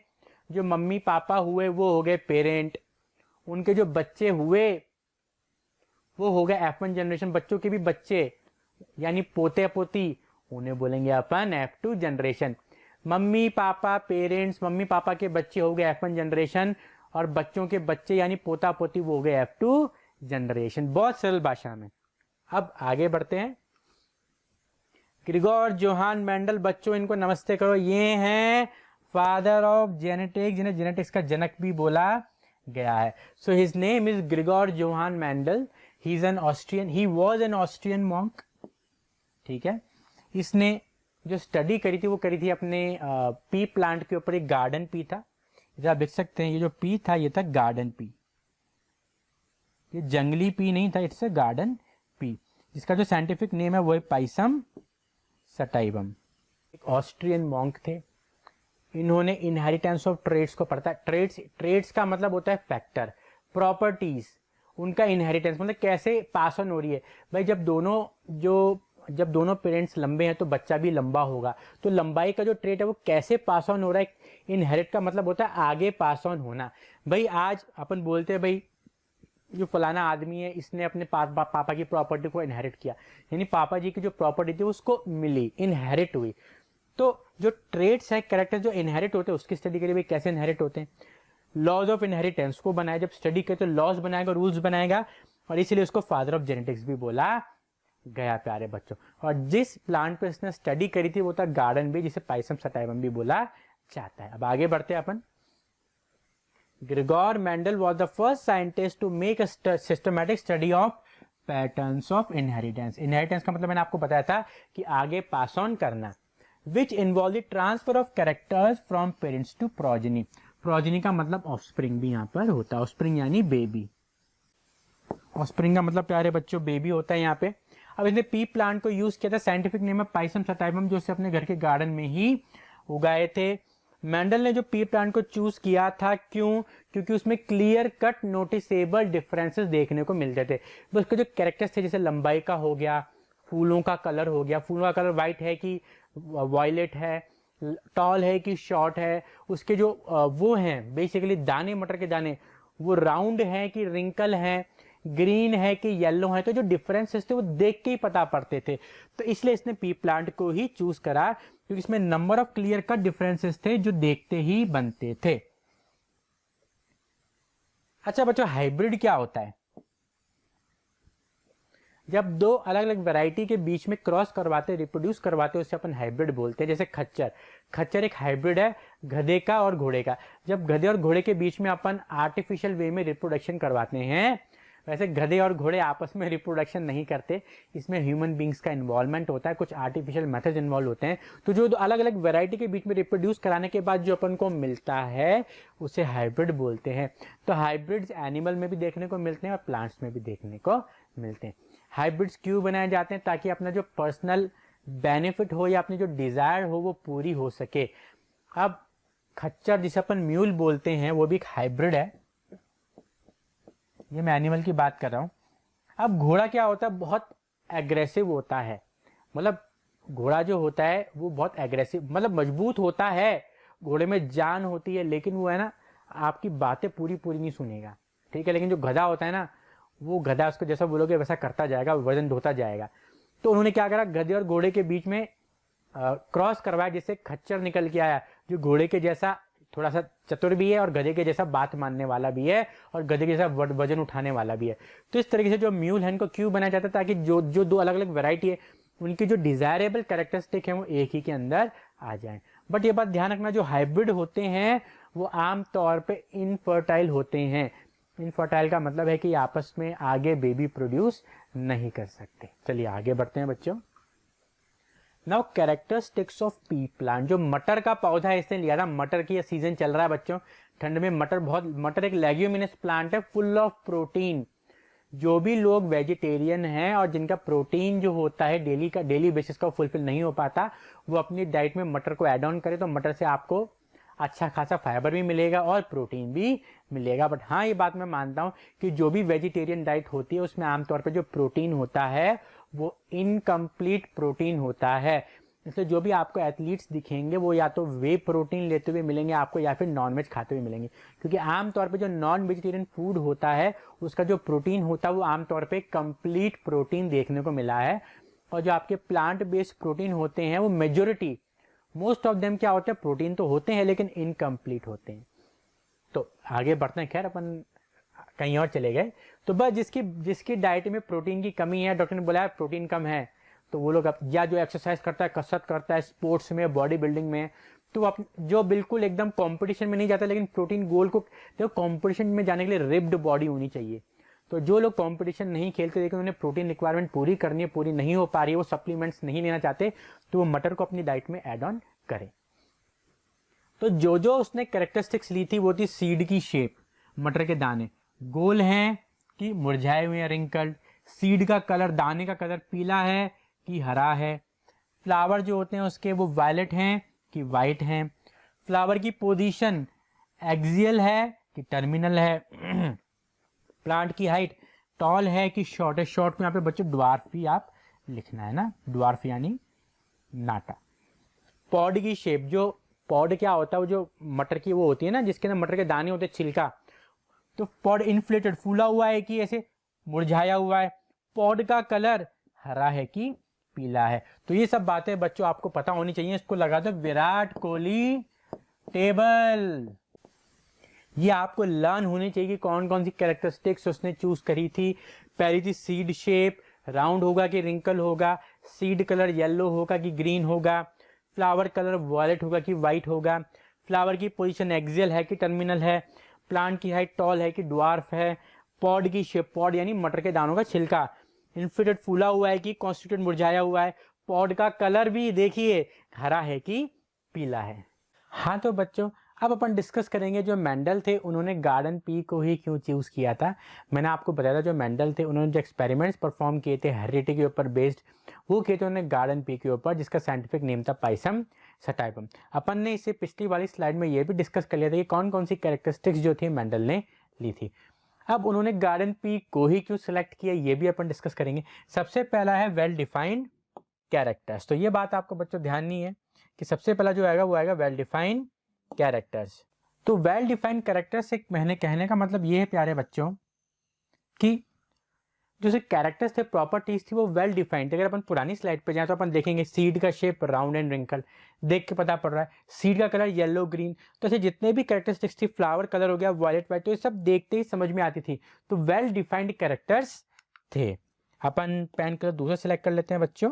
जो मम्मी पापा हुए वो हो गए पेरेंट, उनके जो बच्चे हुए वो हो गए F1 जनरेशन, बच्चों के भी बच्चे यानी पोते पोती, उन्हें बोलेंगे अपन F2 generation. Mummy papa parents, mummy papa के बच्चे हो गए F1 जनरेशन, और बच्चों के बच्चे यानी पोता पोती वो हो गए F2 जनरेशन। बहुत सरल भाषा में। अब आगे बढ़ते हैं। ग्रिगोर जोहान मेंडल, बच्चों इनको नमस्ते करो, ये हैं फादर ऑफ जेनेटिक्स, जिन्हें जेनेटिक्स का जनक भी बोला गया है। So his name is Grigor Johan Mendel, he is an Austrian, he was an Austrian monk, ठीक है। इसने जो स्टडी करी थी वो करी थी अपने पी प्लांट के ऊपर। एक गार्डन पी था, इधर आप देख सकते हैं, ये जो पी था ये था गार्डन पी, ये जंगली पी नहीं था, इट्स अ गार्डन पी, जिसका जो साइंटिफिक नेम है वो है पाइसम सटाइवम। एक ऑस्ट्रियन मॉन्क थे, इन्होंने इनहेरिटेंस ऑफ ट्रेड्स को पढ़ा। ट्रेड्स का मतलब होता है फैक्टर, प्रॉपर्टीज, उनका इनहेरिटेंस मतलब कैसे पास ऑन हो रही है। भाई जब दोनों पेरेंट्स लंबे हैं तो बच्चा भी लंबा होगा, तो लंबाई का जो ट्रेट है वो कैसे पास ऑन हो रहा है। इनहेरिट का मतलब होता है आगे पास ऑन होना। भाई आज अपन बोलते हैं भाई जो फलाना आदमी है इसने अपने पापा की प्रॉपर्टी को इनहेरिट किया, यानी पापा जी की जो प्रॉपर्टी थी उसको मिली, इनहेरिट हुई। तो जो ट्रेट्स है, कैरेक्टर जो इनहेरिट होते हैं उसकी स्टडी करिए भाई कैसे इनहेरिट होते हैं। लॉज ऑफ इनहेरिटेंस को बनाया, जब स्टडी करे तो लॉज बनाएगा, रूल्स बनाएगा, और इसीलिए उसको फादर ऑफ जेनेटिक्स भी बोला गया प्यारे बच्चों। और जिस प्लांट पे इसने स्टडी करी थी वो था गार्डन बी, जिसे पाइसम सटाइवम भी बोला जाता है। अब आगे बढ़ते हैं अपन। Gregor Mendel was the first scientist to make a systematic study of patterns of inheritance. Inheritance का मतलब मैंने आपको बताया था कि आगे पास ऑन करना, which involve the transfer of characters from parents to progeny. progeny का मतलब offspring भी यहाँ पर होता है, offspring यानी बेबी। offspring का मतलब प्यारे बच्चों बेबी होता है यहाँ पे। अब इसने पी प्लांट को यूज किया था, साइंटिफिक नेम है पाइसम सटाइवम, जो इसे अपने घर के गार्डन में ही उगाए थे। मेंडल ने जो पी प्लांट को चूज किया था, क्यों? क्योंकि उसमें क्लियर कट नोटिसेबल डिफरेंसेस देखने को मिलते थे। उसके जो कैरेक्टर्स थे, जैसे लंबाई का हो गया, फूलों का कलर हो गया, फूलों का कलर वाइट है कि वायलेट है, टॉल है कि शॉर्ट है, उसके जो वो हैं बेसिकली दाने, मटर के दाने, वो राउंड है कि रिंकल है, ग्रीन है कि येलो है, तो जो डिफरेंसेस थे वो देख के ही पता पड़ते थे। तो इसलिए इसने पी प्लांट को ही चूज करा, क्योंकि इसमें number of clear cut differences थे जो देखते ही बनते थे। अच्छा बच्चों, हाइब्रिड क्या होता है? जब दो अलग अलग वैरायटी के बीच में क्रॉस करवाते, रिप्रोड्यूस करवाते, उसे अपन हाइब्रिड बोलते हैं। जैसे खच्चर एक हाइब्रिड है गधे का और घोड़े का। जब गधे और घोड़े के बीच में अपन आर्टिफिशियल वे में रिप्रोडक्शन करवाते हैं, वैसे गधे और घोड़े आपस में रिप्रोडक्शन नहीं करते, इसमें ह्यूमन बींग्स का इन्वॉल्वमेंट होता है, कुछ आर्टिफिशियल मेथड्स इन्वॉल्व होते हैं। तो जो अलग अलग वैरायटी के बीच में रिप्रोड्यूस कराने के बाद जो अपन को मिलता है उसे हाइब्रिड बोलते हैं। तो हाइब्रिड्स एनिमल में भी देखने को मिलते हैं और प्लांट्स में भी देखने को मिलते हैं। हाइब्रिड्स क्यों बनाए जाते हैं? ताकि अपना जो पर्सनल बेनिफिट हो या अपनी जो डिजायर हो वो पूरी हो सके। अब खच्चर जिसे अपन म्यूल बोलते हैं वो भी एक हाइब्रिड है, ये मैं एनिमल की बात कर रहा हूं। अब घोड़ा क्या होता है? बहुत एग्रेसिव होता है, मतलब घोड़ा जो होता है वो बहुत एग्रेसिव, मतलब मजबूत होता है, घोड़े में जान होती है, लेकिन वो है ना आपकी बातें पूरी नहीं सुनेगा, ठीक है। लेकिन जो गधा होता है ना, वो गधा उसको जैसा बोलोगे वैसा करता जाएगा, वजन ढोता जाएगा। तो उन्होंने क्या करा, गधे और घोड़े के बीच में क्रॉस करवाया, जिससे खच्चर निकल के आया जो घोड़े के जैसा थोड़ा सा चतुर भी है और गधे के जैसा बात मानने वाला भी है और गधे के जैसा वजन उठाने वाला भी है। तो इस तरीके से जो म्यूल है इनको क्यों बनाया जाता है, ताकि जो जो दो अलग अलग वैरायटी है उनकी जो डिजायरेबल कैरेक्टरिस्टिक है वो एक ही के अंदर आ जाए। बट ये बात ध्यान रखना, जो हाइब्रिड होते हैं वो आम तौर पे इनफर्टाइल होते हैं। इनफर्टाइल का मतलब है कि आपस में आगे बेबी प्रोड्यूस नहीं कर सकते। चलिए आगे बढ़ते हैं बच्चों। Now characteristics of P plant, जो मटर का पौधा है इसने लिया था, मटर की सीजन चल रहा है बच्चों, ठंड में मटर एक लेग्यूमिनस प्लांट है फुल ऑफ प्रोटीन। जो भी लोग वेजिटेरियन हैं और जिनका प्रोटीन जो होता है डेली बेसिस का फुलफिल नहीं हो पाता, वो अपनी डाइट में मटर को ऐड ऑन करे तो मटर से आपको अच्छा खासा फाइबर भी मिलेगा और प्रोटीन भी मिलेगा। बट हाँ, ये बात मैं मानता हूँ कि जो भी वेजिटेरियन डाइट होती है उसमें आमतौर पर जो प्रोटीन होता है वो इनकम्प्लीट प्रोटीन होता है। इसलिए जो भी आपको एथलीट्स दिखेंगे वो या तो वे प्रोटीन लेते हुए मिलेंगे आपको या फिर नॉनवेज खाते हुए मिलेंगे, क्योंकि आमतौर पे जो नॉन वेजिटेरियन फूड होता है उसका जो प्रोटीन होता है वो आमतौर पे कंप्लीट प्रोटीन देखने को मिला है। और जो आपके प्लांट बेस्ड प्रोटीन होते हैं वो मेजोरिटी मोस्ट ऑफ देम क्या होते हैं, प्रोटीन तो होते हैं लेकिन इनकम्प्लीट होते हैं। तो आगे बढ़ते हैं, खैर अपन कहीं और चले गए। तो बस जिसकी डाइट में प्रोटीन की कमी है, डॉक्टर ने बोला प्रोटीन कम है, तो वो लोग या जो एक्सरसाइज करता है, कसरत करता है, स्पोर्ट्स में, बॉडी बिल्डिंग में, तो आप जो बिल्कुल एकदम कंपटीशन में नहीं जाता लेकिन प्रोटीन गोल को देखो, कंपटीशन में जाने के लिए रिप्ड बॉडी होनी चाहिए। तो जो लोग कंपटीशन नहीं खेलते लेकिन उन्हें प्रोटीन रिक्वायरमेंट पूरी करनी है, पूरी नहीं हो पा रही है, वो सप्लीमेंट्स नहीं लेना चाहते, तो वो मटर को अपनी डाइट में ऐड ऑन करें। तो जो उसने कैरेक्टरिस्टिक्स ली थी वो थी सीड की शेप, मटर के दाने गोल हैं कि मुरझाए हुए हैं, रिंकल्ड। सीड का कलर, दाने का कलर पीला है कि हरा है। फ्लावर जो होते हैं उसके वो वायलेट हैं कि वाइट हैं। फ्लावर की पोजीशन एक्सियल है कि टर्मिनल है। प्लांट की हाइट टॉल है कि शॉर्ट है। शॉर्ट में यहाँ पे बच्चों ड्वार्फ भी आप लिखना है ना, ड्वार्फ यानी नाटा। पॉड की शेप, जो पॉड क्या होता है, वो जो मटर की वो होती है ना जिसके अंदर मटर के दाने होते हैं, छिलका, तो पॉड इन्फ्लेटेड फूला हुआ है कि ऐसे मुरझाया हुआ है। पॉड का कलर हरा है कि पीला है। तो ये सब बातें बच्चों आपको पता होनी चाहिए। इसको लगा दो विराट कोहली टेबल। ये आपको लर्न होनी चाहिए कि कौन कौन सी कैरेक्टरिस्टिक्स उसने चूज करी थी। पहली थी सीड शेप, राउंड होगा कि रिंकल होगा। सीड कलर येलो होगा कि ग्रीन होगा। फ्लावर कलर वॉयलेट होगा कि वाइट होगा। फ्लावर की पोजीशन एक्सियल है कि टर्मिनल है। प्लांट की हाइट टॉल है कि ड्वार्फ है। पॉड की शेप, पॉड यानी मटर के दानों का छिलका, इन्फ्लेटेड फूला हुआ है कि कॉन्स्टिट्यूटेड मुरझाया हुआ है। पॉड का कलर भी देखिए हरा है कि पीला है। हाँ तो बच्चों अब अपन डिस्कस करेंगे जो मेंडल थे उन्होंने गार्डन पी को ही क्यों चूज किया था। मैंने आपको बताया था जो मेंडल थे उन्होंने जो एक्सपेरिमेंट्स परफॉर्म किए थे हेरिडिटी के ऊपर बेस्ड, वो किए थे उन्होंने गार्डन पी के ऊपर, जिसका साइंटिफिक नेम था पाइसम सटाइपम। अपन ने इसे पिछली वाली स्लाइड में ये भी डिस्कस कर लिया था कि कौन कौन सी कैरेक्टरिस्टिक्स जो थी मेंडल ने ली थी। अब उन्होंने गार्डन पी को ही क्यों सिलेक्ट किया ये भी अपन डिस्कस करेंगे। सबसे पहला है वेल डिफाइंड कैरेक्टर्स। तो ये बात आपको बच्चों ध्यान नहीं है कि सबसे पहला जो आएगा वो आएगा वेल डिफाइंड कैरेक्टर्स। तो वेल डिफाइंड कैरेक्टर्स से मैंने कहने का मतलब ये है प्यारे बच्चों कि जो कैरेक्टर्स थे, प्रॉपर्टीज थी, वो वेल डिफाइंड थे। अगर अपन पुरानी स्लाइड पे जाए तो अपन देखेंगे सीड का शेप राउंड एंड रिंकल, देख के पता पड़ रहा है। सीड का कलर येलो ग्रीन, तो ऐसे जितने भी कैरेक्टरिस्टिक्स थी, फ्लावर कलर हो गया वायलेट वाइट, तो ये सब देखते ही समझ में आती थी। तो वेल डिफाइंड कैरेक्टर्स थे। अपन पेन कलर दूसरा सिलेक्ट कर लेते हैं बच्चों।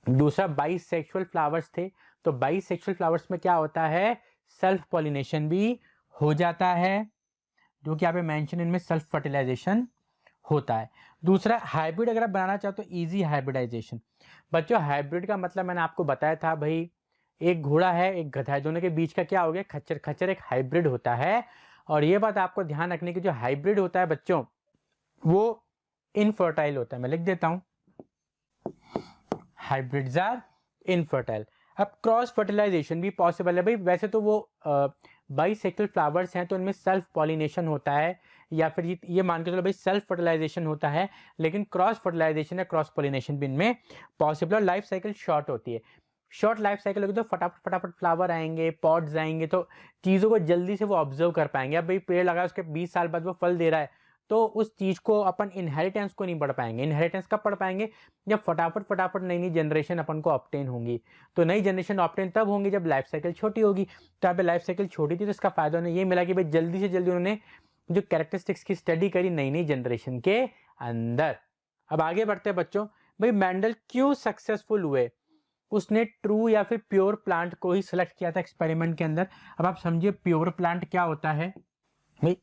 दूसरा बाइसेक्सुअल फ्लावर्स थे। तो बाइसेक्सुअल फ्लावर्स में क्या होता है, सेल्फ पॉलिनेशन भी हो जाता है, जो कि यहाँ पे मेंशन इनमें सेल्फ फर्टिलाइजेशन होता है। दूसरा हाइब्रिड अगर आप बनाना चाहो तो इजी हाइब्रिडाइजेशन। बच्चों हाइब्रिड का मतलब मैंने आपको बताया था भाई, एक घोड़ा है एक गधा है, दोनों के बीच का क्या हो गया खच्चर। खच्चर एक हाइब्रिड होता है। और ये बात आपको ध्यान रखने की, जो हाइब्रिड होता है बच्चों वो इनफर्टाइल होता है। मैं लिख देता हूं, हाइब्रिड्स आर इनफर्टाइल। अब क्रॉस फर्टिलाइजेशन भी पॉसिबल है भाई। वैसे तो वो बाइसेक्सुअल फ्लावर्स हैं तो इनमें सेल्फ पॉलिनेशन होता है, या फिर ये मान के चलो भाई सेल्फ फर्टिलाइजेशन होता है, लेकिन क्रॉस फर्टिलाइजेशन या क्रॉस पॉलिनेशन भी इनमें पॉसिबल। और लाइफ साइकिल शॉर्ट होती है। शॉर्ट लाइफ साइकिल होगी तो फटाफट फटाफट फ्लावर आएंगे, पॉड्स आएंगे, तो चीज़ों को जल्दी से वो ऑब्जर्व कर पाएंगे। अब भाई पेड़ लगा उसके 20 साल बाद वो फल दे रहा है तो उस चीज को अपन इनहेरिटेंस को नहीं पढ़ पाएंगे। इनहेरिटेंस कब पढ़ पाएंगे? जब फटाफट नई नई जनरेशन अपन को ऑब्टेन होंगी। तो नई जनरेशन ऑब्टेन तब होंगी जब लाइफ साइकिल छोटी होगी। तो यहाँ पे लाइफ साइकिल छोटी थी तो इसका फायदा उन्हें ये मिला कि भाई जल्दी से जल्दी उन्होंने जो कैरेक्टरिस्टिक्स की स्टडी करी नई नई जनरेशन के अंदर। अब आगे बढ़ते हैं बच्चों, भाई मेंडल क्यों सक्सेसफुल हुए? उसने ट्रू या फिर प्योर प्लांट को ही सिलेक्ट किया था एक्सपेरिमेंट के अंदर। अब आप समझिए प्योर प्लांट क्या होता है। भाई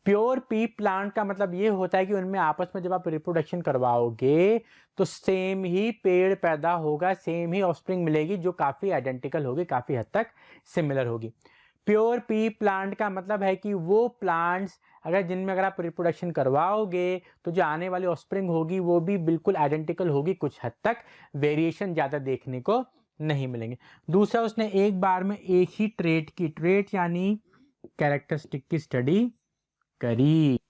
प्योर पी प्लांट का मतलब ये होता है कि उनमें आपस में जब आप रिप्रोडक्शन करवाओगे तो सेम ही पेड़ पैदा होगा, सेम ही ऑफस्प्रिंग मिलेगी जो काफी आइडेंटिकल होगी, काफी हद तक सिमिलर होगी। प्योर पी प्लांट का मतलब है कि वो प्लांट्स जिनमें अगर आप रिप्रोडक्शन करवाओगे तो जो आने वाली ऑफस्प्रिंग होगी वो भी बिल्कुल आइडेंटिकल होगी, कुछ हद तक वेरिएशन ज्यादा देखने को नहीं मिलेंगे। दूसरा, उसने एक बार में एक ही ट्रेट यानी कैरेक्टरिस्टिक की स्टडी करी।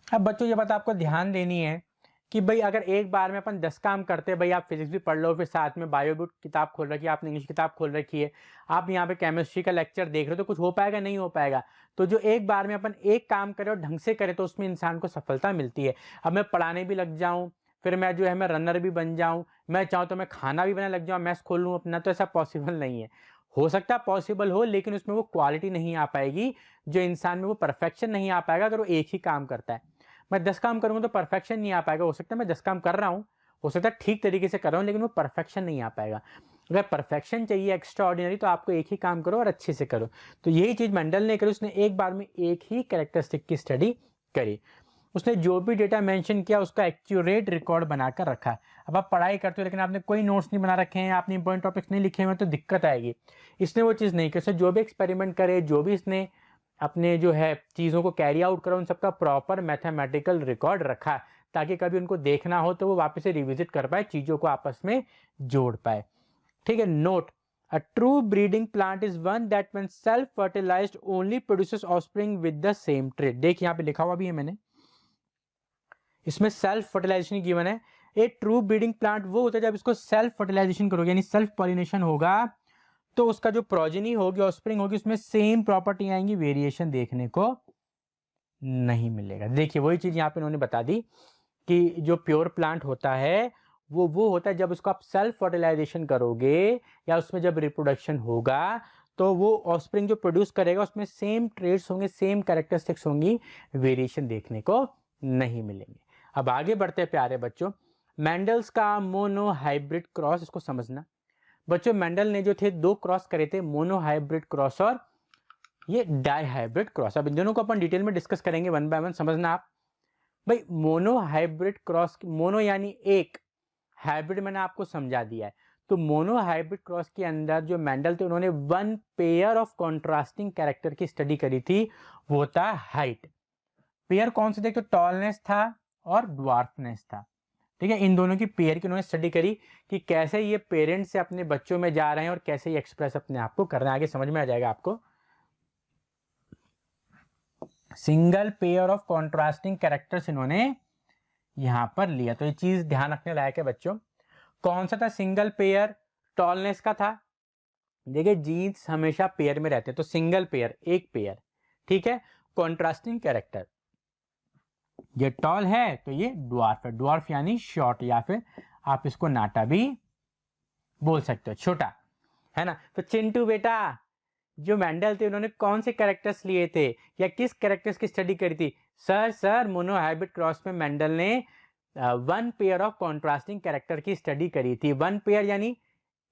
अब बच्चों ये बात आपको ध्यान देनी है कि भाई अगर एक बार में अपन 10 काम करते हैं, भाई आप फिजिक्स भी पढ़ लो, फिर साथ में बायो भी किताब खोल रखी है, आपने इंग्लिश किताब खोल रखी है, आप यहाँ पे केमिस्ट्री का लेक्चर देख रहे हो, तो कुछ हो पाएगा? नहीं हो पाएगा। तो जो एक बार में अपन एक काम करें और ढंग से करें तो उसमें इंसान को सफलता मिलती है। अब मैं पढ़ाने भी लग जाऊँ, फिर मैं जो है मैं रनर भी बन जाऊँ, मैं चाहूँ तो मैं खाना भी बनाने लग जाऊँ, मैस खोल लूँ अपना, तो ऐसा पॉसिबल नहीं है। हो सकता है पॉसिबल हो, लेकिन उसमें वो क्वालिटी नहीं आ पाएगी, जो इंसान में वो परफेक्शन नहीं आ पाएगा अगर वो एक ही काम करता है। मैं 10 काम करूंगा तो परफेक्शन नहीं आ पाएगा। हो सकता है मैं 10 काम कर रहा हूँ, हो सकता है ठीक तरीके से कर रहा हूँ, लेकिन वो परफेक्शन नहीं आ पाएगा। अगर परफेक्शन चाहिए एक्स्ट्रा ऑर्डिनरी तो आपको एक ही काम करो और अच्छे से करो। तो यही चीज मेंडल ने करी, उसने एक बार में एक ही कैरेक्टरिस्टिक की स्टडी करी। उसने जो भी डेटा मेंशन किया उसका एक्यूरेट रिकॉर्ड बनाकर रखा। अब आप पढ़ाई करते हो लेकिन आपने कोई नोट्स नहीं बना रखे हैं, आपने इंपॉर्टेंट टॉपिक्स नहीं लिखे हुए तो दिक्कत आएगी। इसने वो चीज़ नहीं की, उसने जो भी एक्सपेरिमेंट करे, जो भी इसने अपने जो है चीज़ों को कैरी आउट करा, उन सबका प्रॉपर मैथमेटिकल रिकॉर्ड रखा, ताकि कभी उनको देखना हो तो वो वापस से रिविजिट कर पाए, चीज़ों को आपस में जोड़ पाए। ठीक है। Note, a true breeding plant is one that when self fertilized only produces offspring with the same trait। देखिए यहाँ पे लिखा हुआ भी है मैंने, इसमें सेल्फ फर्टिलाइजेशन गिवन है। ए ट्रू ब्रीडिंग प्लांट वो होता है जब इसको सेल्फ फर्टिलाइजेशन करोगे, यानी सेल्फ पॉलिनेशन होगा, तो उसका जो प्रोजेनी होगी, ऑफस्प्रिंग होगी, उसमें सेम प्रॉपर्टी आएंगी, वेरिएशन देखने को नहीं मिलेगा। देखिए वही चीज यहाँ पे उन्होंने बता दी कि जो प्योर प्लांट होता है वो होता है जब उसको आप सेल्फ फर्टिलाइजेशन करोगे या उसमें जब रिप्रोडक्शन होगा तो वो ऑफस्प्रिंग जो प्रोड्यूस करेगा उसमें सेम ट्रेट्स होंगे, सेम कैरेक्टरिस्टिक्स होंगी, वेरिएशन देखने को नहीं मिलेंगे। अब आगे बढ़ते हैं प्यारे बच्चों, मेंडल्स का मोनो हाइब्रिड क्रॉस, इसको समझना बच्चों। मेंडल ने जो थे 2 क्रॉस करे थे, मोनो हाइब्रिड क्रॉस और ये डाई हाइब्रिड क्रॉस। अब इन दोनों को अपन डिटेल में डिस्कस करेंगे वन बाय वन, समझना आप। भाई मोनो हाइब्रिड क्रॉस, मोनो यानी एक, हाइब्रिड मैंने आपको समझा दिया है। तो मोनो हाइब्रिड क्रॉस के अंदर जो मेंडल थे उन्होंने 1 पेयर ऑफ कॉन्ट्रास्टिंग कैरेक्टर की स्टडी करी थी, वो था हाइट। पेयर कौन से थे? तो टॉलनेस था और ड्वार्फनेस था। ठीक है, इन दोनों की पेयर की उन्होंने स्टडी करी कि कैसे ये पेरेंट्स से अपने बच्चों में जा रहे हैं और कैसे ये एक्सप्रेस अपने आप को कर रहे हैं। आगे समझ में आ जाएगा आपको। Single pair of contrasting characters इन्होंने यहां पर लिया, तो ये चीज ध्यान रखने लायक है बच्चों। कौन सा था सिंगल पेयर? टॉलनेस का था। देखिए जीन्स हमेशा पेयर में रहते हैं, तो सिंगल पेयर, एक पेयर। ठीक है। कॉन्ट्रास्टिंग कैरेक्टर, ये टॉल है तो ये ड्वार्फ है, ड्वार्फ यानी शॉर्ट, या फिर आप इसको नाटा भी बोल सकते हो, छोटा, है ना। तो चिंटू बेटा, जो मेंडल थे उन्होंने कौन से कैरेक्टर्स लिए थे या किस कैरेक्टर्स की स्टडी करी थी? सर मोनो हाइब्रिड क्रॉस में मेंडल ने 1 पेयर ऑफ कॉन्ट्रास्टिंग कैरेक्टर की स्टडी करी थी। 1 पेयर यानी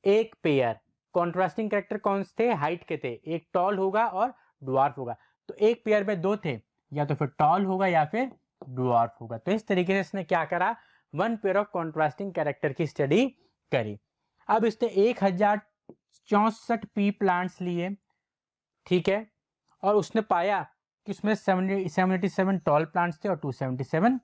एक पेयर। कॉन्ट्रास्टिंग कैरेक्टर कौन से थे? हाइट के थे, एक टॉल होगा और ड्वार्फ होगा। तो एक पेयर में 2 थे, या तो फिर टॉल होगा या फिर ड्वार्फ होगा। तो इस तरीके से इसने क्या करा? 1 पेयर ऑफ कॉन्ट्रास्टिंग कैरेक्टर की स्टडी करी। अब इसने 1064 पी प्लांट्स लिए, ठीक है, और उसने पाया कि उसमें 787 टॉल प्लांट्स थे और 277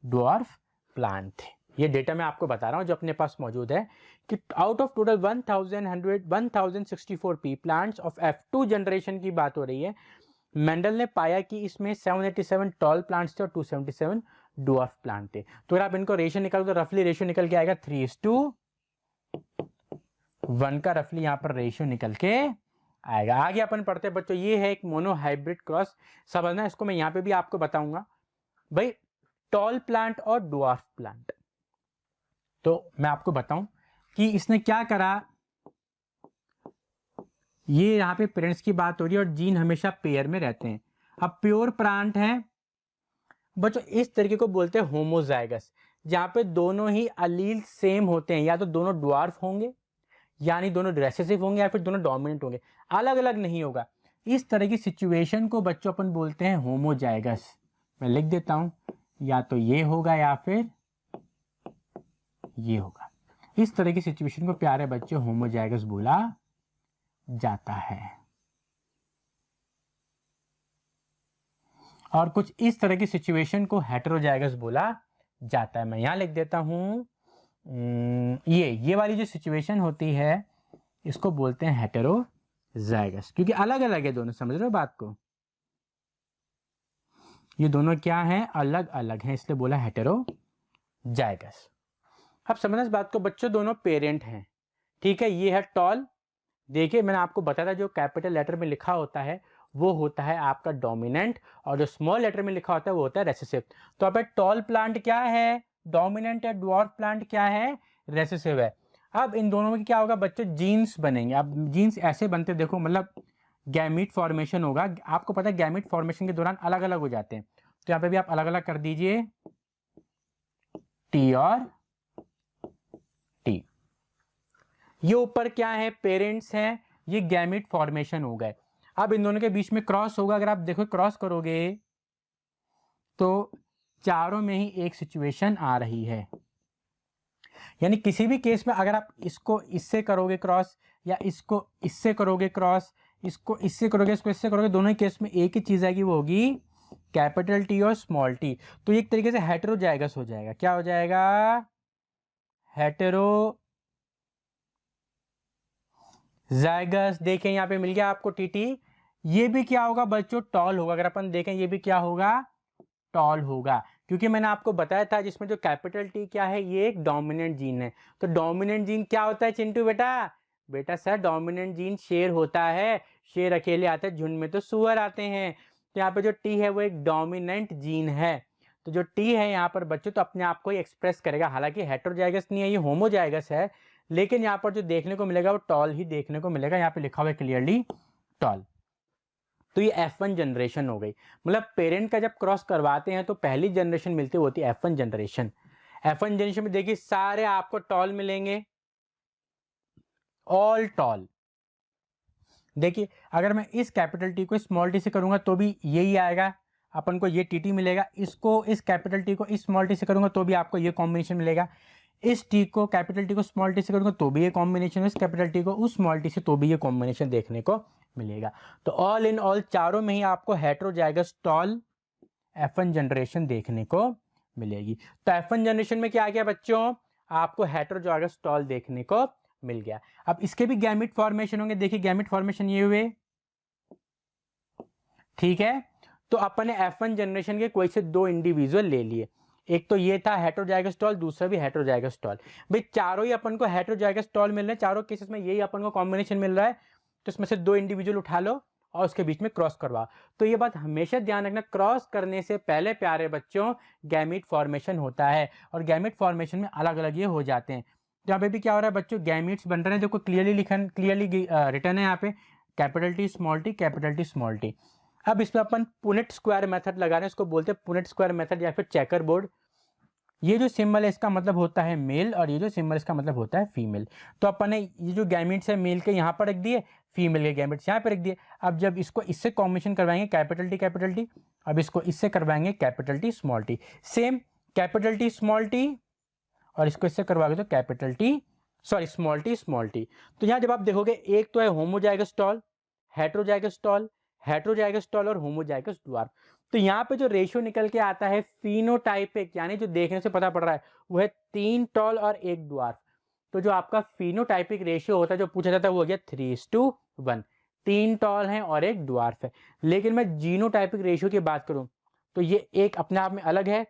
ड्वार्फ प्लांट थे। ये डेटा मैं आपको बता रहा हूं जो अपने पास मौजूद है कि out of total 1064 P plants of F2 generation की बात हो रही है, मेंडल ने पाया कि इसमें 787 टॉल प्लांट्स थे और 277 ड्वार्फ प्लांट थे। तो अगर आप इनको रेशियो निकालो तो रफली रेशियो निकल के आएगा 3:1 का, रफली यहां पर रेशियो निकल के आएगा। आगे अपन पढ़ते हैं बच्चों, ये है एक मोनोहाइब्रिड क्रॉस। समझना इसको, मैं यहाँ पे भी आपको बताऊंगा भाई टॉल प्लांट और ड्वार्फ प्लांट। तो मैं आपको बताऊं कि इसने क्या करा, ये यहाँ पे पेरेंट्स की बात हो रही है और जीन हमेशा पेयर में रहते हैं। अब प्योर प्लांट है बच्चों, इस तरीके को बोलते हैं होमोजाइगस, जहाँ पे दोनों ही अलील सेम होते हैं, या तो दोनों ड्वार्फ होंगे, यानी दोनों रिसेसिव होंगे, या फिर दोनों डोमिनेंट होंगे, अलग अलग नहीं होगा। इस तरह की सिचुएशन को बच्चों अपन बोलते हैं होमोजाइगस। मैं लिख देता हूं, या तो ये होगा या फिर ये होगा। इस तरह की सिचुएशन को प्यारे बच्चों होमोजाइगस बोला जाता है। और कुछ इस तरह की सिचुएशन को हेटेरोजाइगस बोला जाता है। मैं यहां लिख देता हूं, ये वाली जो सिचुएशन होती है इसको बोलते हैं हेटेरोजाइगस, क्योंकि अलग अलग है दोनों। समझ रहे हो बात को, ये दोनों क्या हैं, अलग अलग हैं, इसलिए बोला हेटेरोजाइगस। अब समझना इस बात को बच्चों, दोनों पेरेंट हैं, ठीक है। ये है टॉल, देखिए मैंने आपको बताया था जो कैपिटल लेटर में लिखा होता है वो होता है आपका डोमिनेंट, और जो स्मॉल लेटर में लिखा होता है वो होता है रेसेसिव। तो अब टॉल प्लांट क्या है, डोमिनेंट है, ड्वार्फ प्लांट क्या है, रेसेसिव है। अब इन दोनों में क्या होगा बच्चों, जीन्स बनेंगे। अब जीन्स ऐसे बनते, देखो मतलब गैमीट फॉर्मेशन होगा। आपको पता है गैमीट फॉर्मेशन के दौरान अलग अलग हो जाते हैं, तो यहाँ पे भी आप अलग अलग कर दीजिए, टी और टी। ये ऊपर क्या है, पेरेंट्स हैं, ये गैमीट फॉर्मेशन हो गए। अब इन दोनों के बीच में क्रॉस होगा। अगर आप देखो क्रॉस करोगे तो चारों में ही एक सिचुएशन आ रही है, यानी किसी भी केस में अगर आप इसको इससे करोगे क्रॉस, या इसको इससे करोगे क्रॉस, इसको इससे करोगे, इसको इससे करोगे, दोनों ही केस में एक ही चीज आएगी, वो होगी कैपिटल टी और स्मॉल टी। तो एक तरीके से हेटेरोजाइगस हो जाएगा। क्या हो जाएगा, हेटेरोजाइगस। देखें यहाँ पे मिल गया आपको टीटी। ये भी क्या होगा बच्चों, टॉल होगा। अगर अपन देखें ये भी क्या होगा, टॉल होगा, क्योंकि मैंने आपको बताया था जिसमें जो कैपिटल टी क्या है, ये एक डोमिनेंट जीन है। तो डोमिनेंट जीन क्या होता है चिंटू बेटा, बेटा सर डोमिनेंट जीन शेर होता है। शेर अकेले आते हैं, झुंड में तो सुअर आते हैं। तो यहाँ पे जो टी है वो एक डोमिनेंट जीन है। तो जो टी है यहाँ पर बच्चों तो अपने आप को ही एक्सप्रेस करेगा। हालांकि हेटेरोजाइगस नहीं है, ये होमोजाइगस है, लेकिन यहाँ पर जो देखने को मिलेगा वो टॉल ही देखने को मिलेगा। यहाँ पे लिखा हुआ है क्लियरली टॉल। तो ये F1 जनरेशन हो गई। मतलब पेरेंट का जब क्रॉस करवाते हैं तो पहली जनरेशन मिलती होती है F1 जनरेशन। F1 जनरेशन में देखिए सारे आपको टॉल मिलेंगे, ऑल टॉल। देखिए अगर मैं इस कैपिटल टी को स्मॉल टी से करूंगा तो भी यही आएगा, अपन को ये टी मिलेगा। इसको इस कैपिटल टी को इस स्मॉल टी से करूंगा तो भी आपको ये कॉम्बिनेशन मिलेगा। इस टी को कैपिटल टी को स्मॉल टी से करूंगा तो भी ये कॉम्बिनेशन, इस कैपिटल टी को उस स्मॉल टी से तो भी ये कॉम्बिनेशन देखने को मिलेगा। तो ऑल इन ऑल चारों में ही आपको हेटेरोजाइगस टॉल F1 जनरेशन देखने को मिलेगी। तो F1 जनरेशन में क्या आ गया बच्चों, आपको हेटेरोजाइगस टॉल देखने को मिल गया। अब इसके भी गैमिट फॉर्मेशन होंगे। देखिए गैमिट फॉर्मेशन ये हुए, ठीक है। तो अपन ने F1 जनरेशन के कोई से दो इंडिविजुअल ले लिए, एक तो ये था हेटेरोजाइगस टॉल, दूसरा भी हेटेरोजाइगस टॉल। भाई चारों ही अपन को हेटेरोजाइगस टॉल मिल रहे हैं, चारों केसेस में यही अपन को कॉम्बिनेशन मिल रहा है। तो इसमें से दो इंडिविजुअल उठा लो और उसके बीच में क्रॉस करवा। तो ये बात हमेशा ध्यान रखना, क्रॉस करने से पहले प्यारे बच्चों गैमीट फॉर्मेशन होता है, और गैमीट फॉर्मेशन में अलग अलग ये हो जाते हैं। तो यहाँ पे भी क्या हो रहा है बच्चों, गैमीट्स बन रहे हैं। देखो क्लियरली रिटर्न है यहाँ पे, capital T small T, capital T small T. अब इसमें अपन पुनेट स्क्वायर मेथड लगा रहे हैं, इसको बोलते हैं पुनेट स्क्वायर मेथड या फिर चेकर बोर्ड। ये जो सिंबल है इसका मतलब होता है मेल, और ये जो सिंबल इसका मतलब होता है फीमेल। तो अपन ने ये जो गैमीट्स है मेल के यहाँ पर रख दिए, फीमेल के गैमेट्स यहाँ पे रख दिए। अब जब इसको इससे कॉम्बिनेशन करवाएंगे कैपिटल टी, अब इसको इससे करवाएंगे capital T small T, same capital T small T, और इसको इससे करवाओगे तो कैपिटल टी स्मॉल टी। तो यहाँ जब आप देखोगे एक तो है homozygous tall, heterozygous tall, heterozygous tall और होमोजाइगस ड्वार्फ। तो यहाँ पे जो रेशियो निकल के आता है फिनोटाइपिक, यानी जो देखने से पता पड़ रहा है वो है 3 टॉल और 1 ड्वार्फ। तो जो आपका फिनोटाइपिक रेशियो होता है जो पूछा जाता है वो हो गया 3:1, 3 टॉल हैं और 1 ड्वार्फ है। लेकिन मैं जीनोटाइपिक रेशियो की बात करूं तो ये एक अपने आप में अलग है,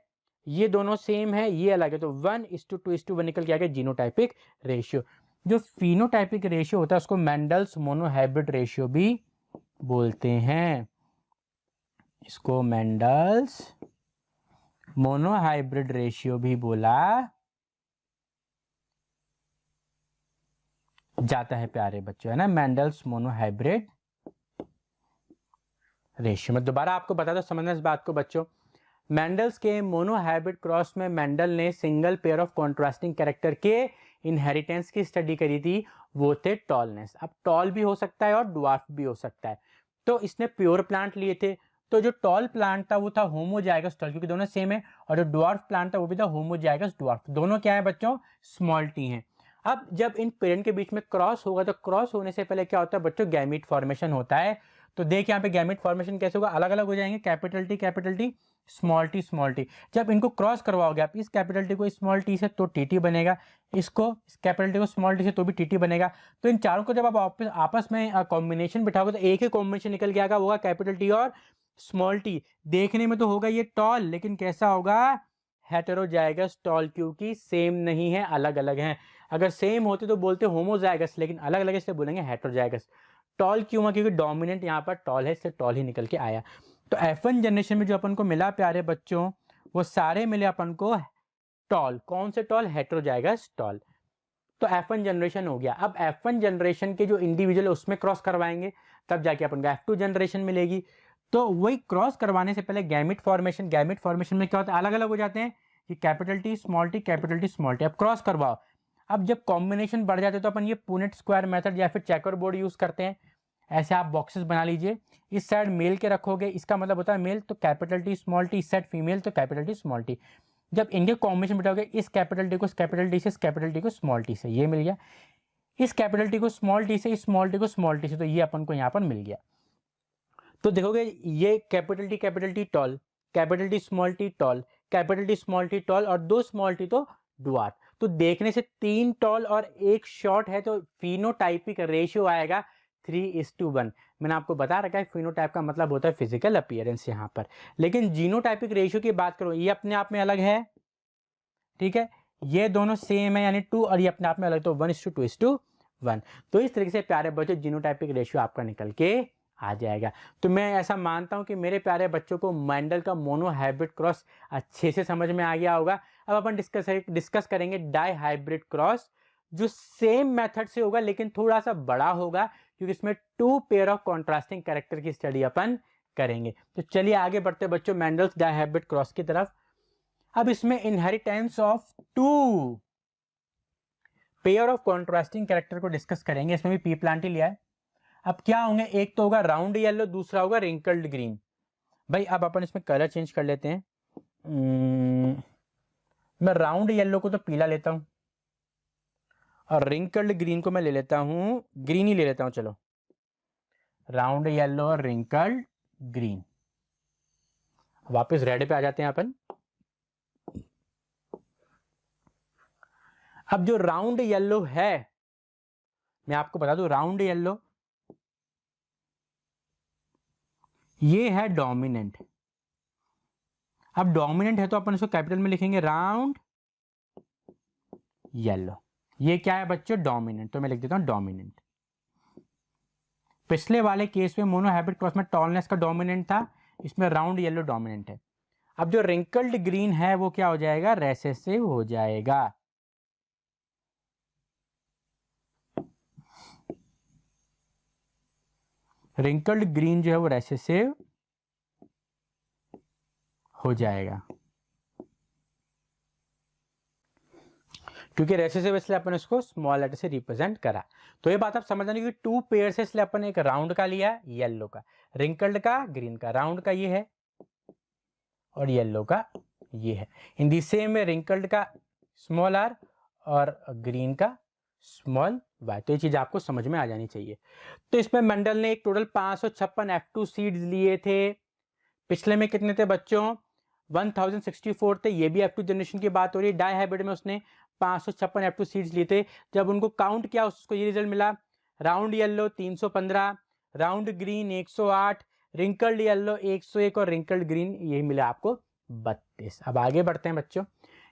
ये दोनों सेम है, ये अलग है। तो 1:2:1 निकल के आ गया जीनोटाइपिक रेशियो। जो फिनोटाइपिक रेशियो होता है उसको मेंडल्स मोनोहाइब्रिड रेशियो भी बोलते हैं। इसको मेंडल्स मोनोहाइब्रिड रेशियो भी बोला जाता है प्यारे बच्चों, है ना, मेंडल्स मोनोहाइब्रिड रेशियो। मैं दोबारा आपको बता दूं समझना इस बात को बच्चों। मेंडल्स के मोनोहाइब्रिड क्रॉस में मेंडल ने single pair of contrasting character के इनहेरिटेंस की स्टडी करी थी, वो थे टॉलनेस। अब टॉल भी हो सकता है और ड्वार्फ भी हो सकता है। तो इसने प्योर प्लांट लिए थे, तो जो टॉल प्लांट था वो था होमोजाइगस टॉल, क्योंकि दोनों सेम है, और जो ड्वार्फ प्लांट था वो भी था होमोजाइगस ड्वार्फ। दोनों क्या है बच्चों, स्मॉल टी हैं। अब जब इन पेरेंट के बीच में क्रॉस होगा तो क्रॉस होने से पहले क्या होता है बच्चों, गैमीट फॉर्मेशन होता है। तो देख यहाँ पे गैमीट फॉर्मेशन कैसे होगा, अलग अलग हो जाएंगे, capital T small T small T. जब इनको क्रॉस करवाओगे आप, इस कैपिटल टी को स्मॉल टी से तो टी टी बनेगा, इसको इस कैपिटल टी को स्मॉल टी से तो भी टी टी बनेगा। तो इन चारों को जब आप आपस में कॉम्बिनेशन बिठाओगे तो एक ही कॉम्बिनेशन निकल के आएगा, होगा कैपिटल टी और स्मॉल टी। देखने में तो होगा ये टॉल, लेकिन कैसा होगा, हेटेरोजाइगस टॉल, क्योंकि सेम नहीं है, अलग अलग हैं। अगर सेम होते तो बोलते होमोजाइगस, लेकिन अलग अलग इसलिए बोलेंगे हेटेरोजाइगस। टॉल क्यों है, क्योंकि डोमिनेंट यहाँ पर टॉल है, इसलिए टॉल ही निकल के आया। तो F1 जनरेशन में जो अपन को मिला प्यारे बच्चों, वो सारे मिले अपन को टॉल। कौन से टॉल, हेटेरोजाइगस टॉल। तो F1 जनरेशन हो गया। अब F1 जनरेशन के जो इंडिविजुअल उसमें क्रॉस करवाएंगे, तब जाके अपन को F2 जनरेशन मिलेगी। तो वही क्रॉस करवाने से पहले गैमिट फॉर्मेशन में क्या होता है, अलग अलग हो जाते हैं, कि capital T small T capital T small T. अब क्रॉस करवाओ, अब जब कॉम्बिनेशन बढ़ जाते हैं तो अपन ये पुनेट स्क्वायर मेथड या फिर चेकर बोर्ड यूज करते हैं। ऐसे आप बॉक्सेस बना लीजिए, इस साइड मेल के रखोगे, इसका मतलब होता है मेल तो कैपिटल टी स्मॉल टी, इस साइड फीमेल तो कैपिटल टी स्मॉल टी। जब इनके कॉम्बिनेशन बिठाओगे, इस कैपिटल टी को इस कैपिटल टी से, इस कैपिटल टी को स्मॉल टी से, ये मिल गया। इस कैपिटल टी को स्मॉल टी से, इस स्मॉल टी को स्मॉल टी से, तो ये अपन को यहाँ पर मिल गया। तो देखोगे ये capital T tall, capital T small T tall, capital T small T tall, और दो स्मॉल टी तो ड्वार्फ। तो देखने से 3 टॉल और 1 शॉर्ट है, तो फिनोटाइपिक रेशियो आएगा 3:1। मैंने आपको बता रखा है फिनोटाइप का मतलब होता है फिजिकल अपीयरेंस यहाँ पर। लेकिन जीनोटाइपिक रेशियो की बात करो, ये अपने आप में अलग है, ठीक है, ये दोनों सेम है यानी 2, और ये अपने आप में अलग, तो 1:2:1। तो इस तरीके से प्यारे बच्चों जीनोटाइपिक रेशियो आपका निकल के आ जाएगा। तो मैं ऐसा मानता हूं कि मेरे प्यारे बच्चों को मेंडल का मोनोहाइब्रिड क्रॉस अच्छे से समझ में आ गया होगा। अब अपन डिस्कस करेंगे डाई हाइब्रिड क्रॉस, जो सेम मेथड से होगा लेकिन थोड़ा सा बड़ा होगा, क्योंकि इसमें 2 पेयर ऑफ कॉन्ट्रास्टिंग कैरेक्टर की स्टडी अपन करेंगे। तो चलिए आगे बढ़ते बच्चों मेंडल्स डाई हाइब्रिड क्रॉस की तरफ। अब इसमें inheritance of 2 pair of contrasting character को डिस्कस करेंगे। इसमें भी पी प्लांट ही लिया है। अब क्या होंगे, एक तो होगा राउंड येलो, दूसरा होगा रिंकल्ड ग्रीन। भाई अब अपन इसमें कलर चेंज कर लेते हैं। मैं राउंड येलो को तो पीला लेता हूं, और रिंकल्ड ग्रीन को मैं ले लेता हूं, ग्रीन ही ले लेता हूं। चलो राउंड येलो और रिंकल्ड ग्रीन। वापस रेड पे आ जाते हैं अपन। अब जो राउंड येलो है, मैं आपको बता दूं, राउंड येलो ये है डोमिनेंट। अब डोमिनेंट है तो अपन इसको कैपिटल में लिखेंगे राउंड येलो। ये क्या है बच्चों, डोमिनेंट, तो मैं लिख देता हूं डोमिनेंट। पिछले वाले केस में मोनोहाइब्रिड क्रॉस में टॉलनेस का डोमिनेंट था, इसमें राउंड येलो डोमिनेंट है। अब जो रिंकल्ड ग्रीन है वो क्या हो जाएगा, रेसेसिव हो जाएगा। रिंकल्ड ग्रीन जो है वो रेसेसिव हो जाएगा, क्योंकि रेसेसिव इसलिए अपन इसको स्मॉल लेटर से रिप्रेजेंट करा। तो ये बात आप समझ जाने की 2 पेयर से, इसलिए अपन एक राउंड का लिया येलो का, रिंकल्ड का ग्रीन का। राउंड का ये है और येलो का ये है। इन दी सेम में रिंकल्ड का स्मॉल आर और ग्रीन का स्मॉल वाई। तो ये चीज आपको समझ में आ जानी चाहिए। तो इसमें मेंडल ने एक टोटल 556 F2 सीड्स लिए थे। पिछले में कितने थे बच्चों, 1064 थे। ये भी F2 जनरेशन की बात हो रही है। डाई हाइब्रिड में उसने 556 F2 सीड्स लिए थे। जब उनको काउंट किया उसको ये रिजल्ट मिला, round yellow 315, round green 108, wrinkled yellow 101 और रिंकल्ड ग्रीन ये मिला आपको 32। अब आगे बढ़ते हैं बच्चों।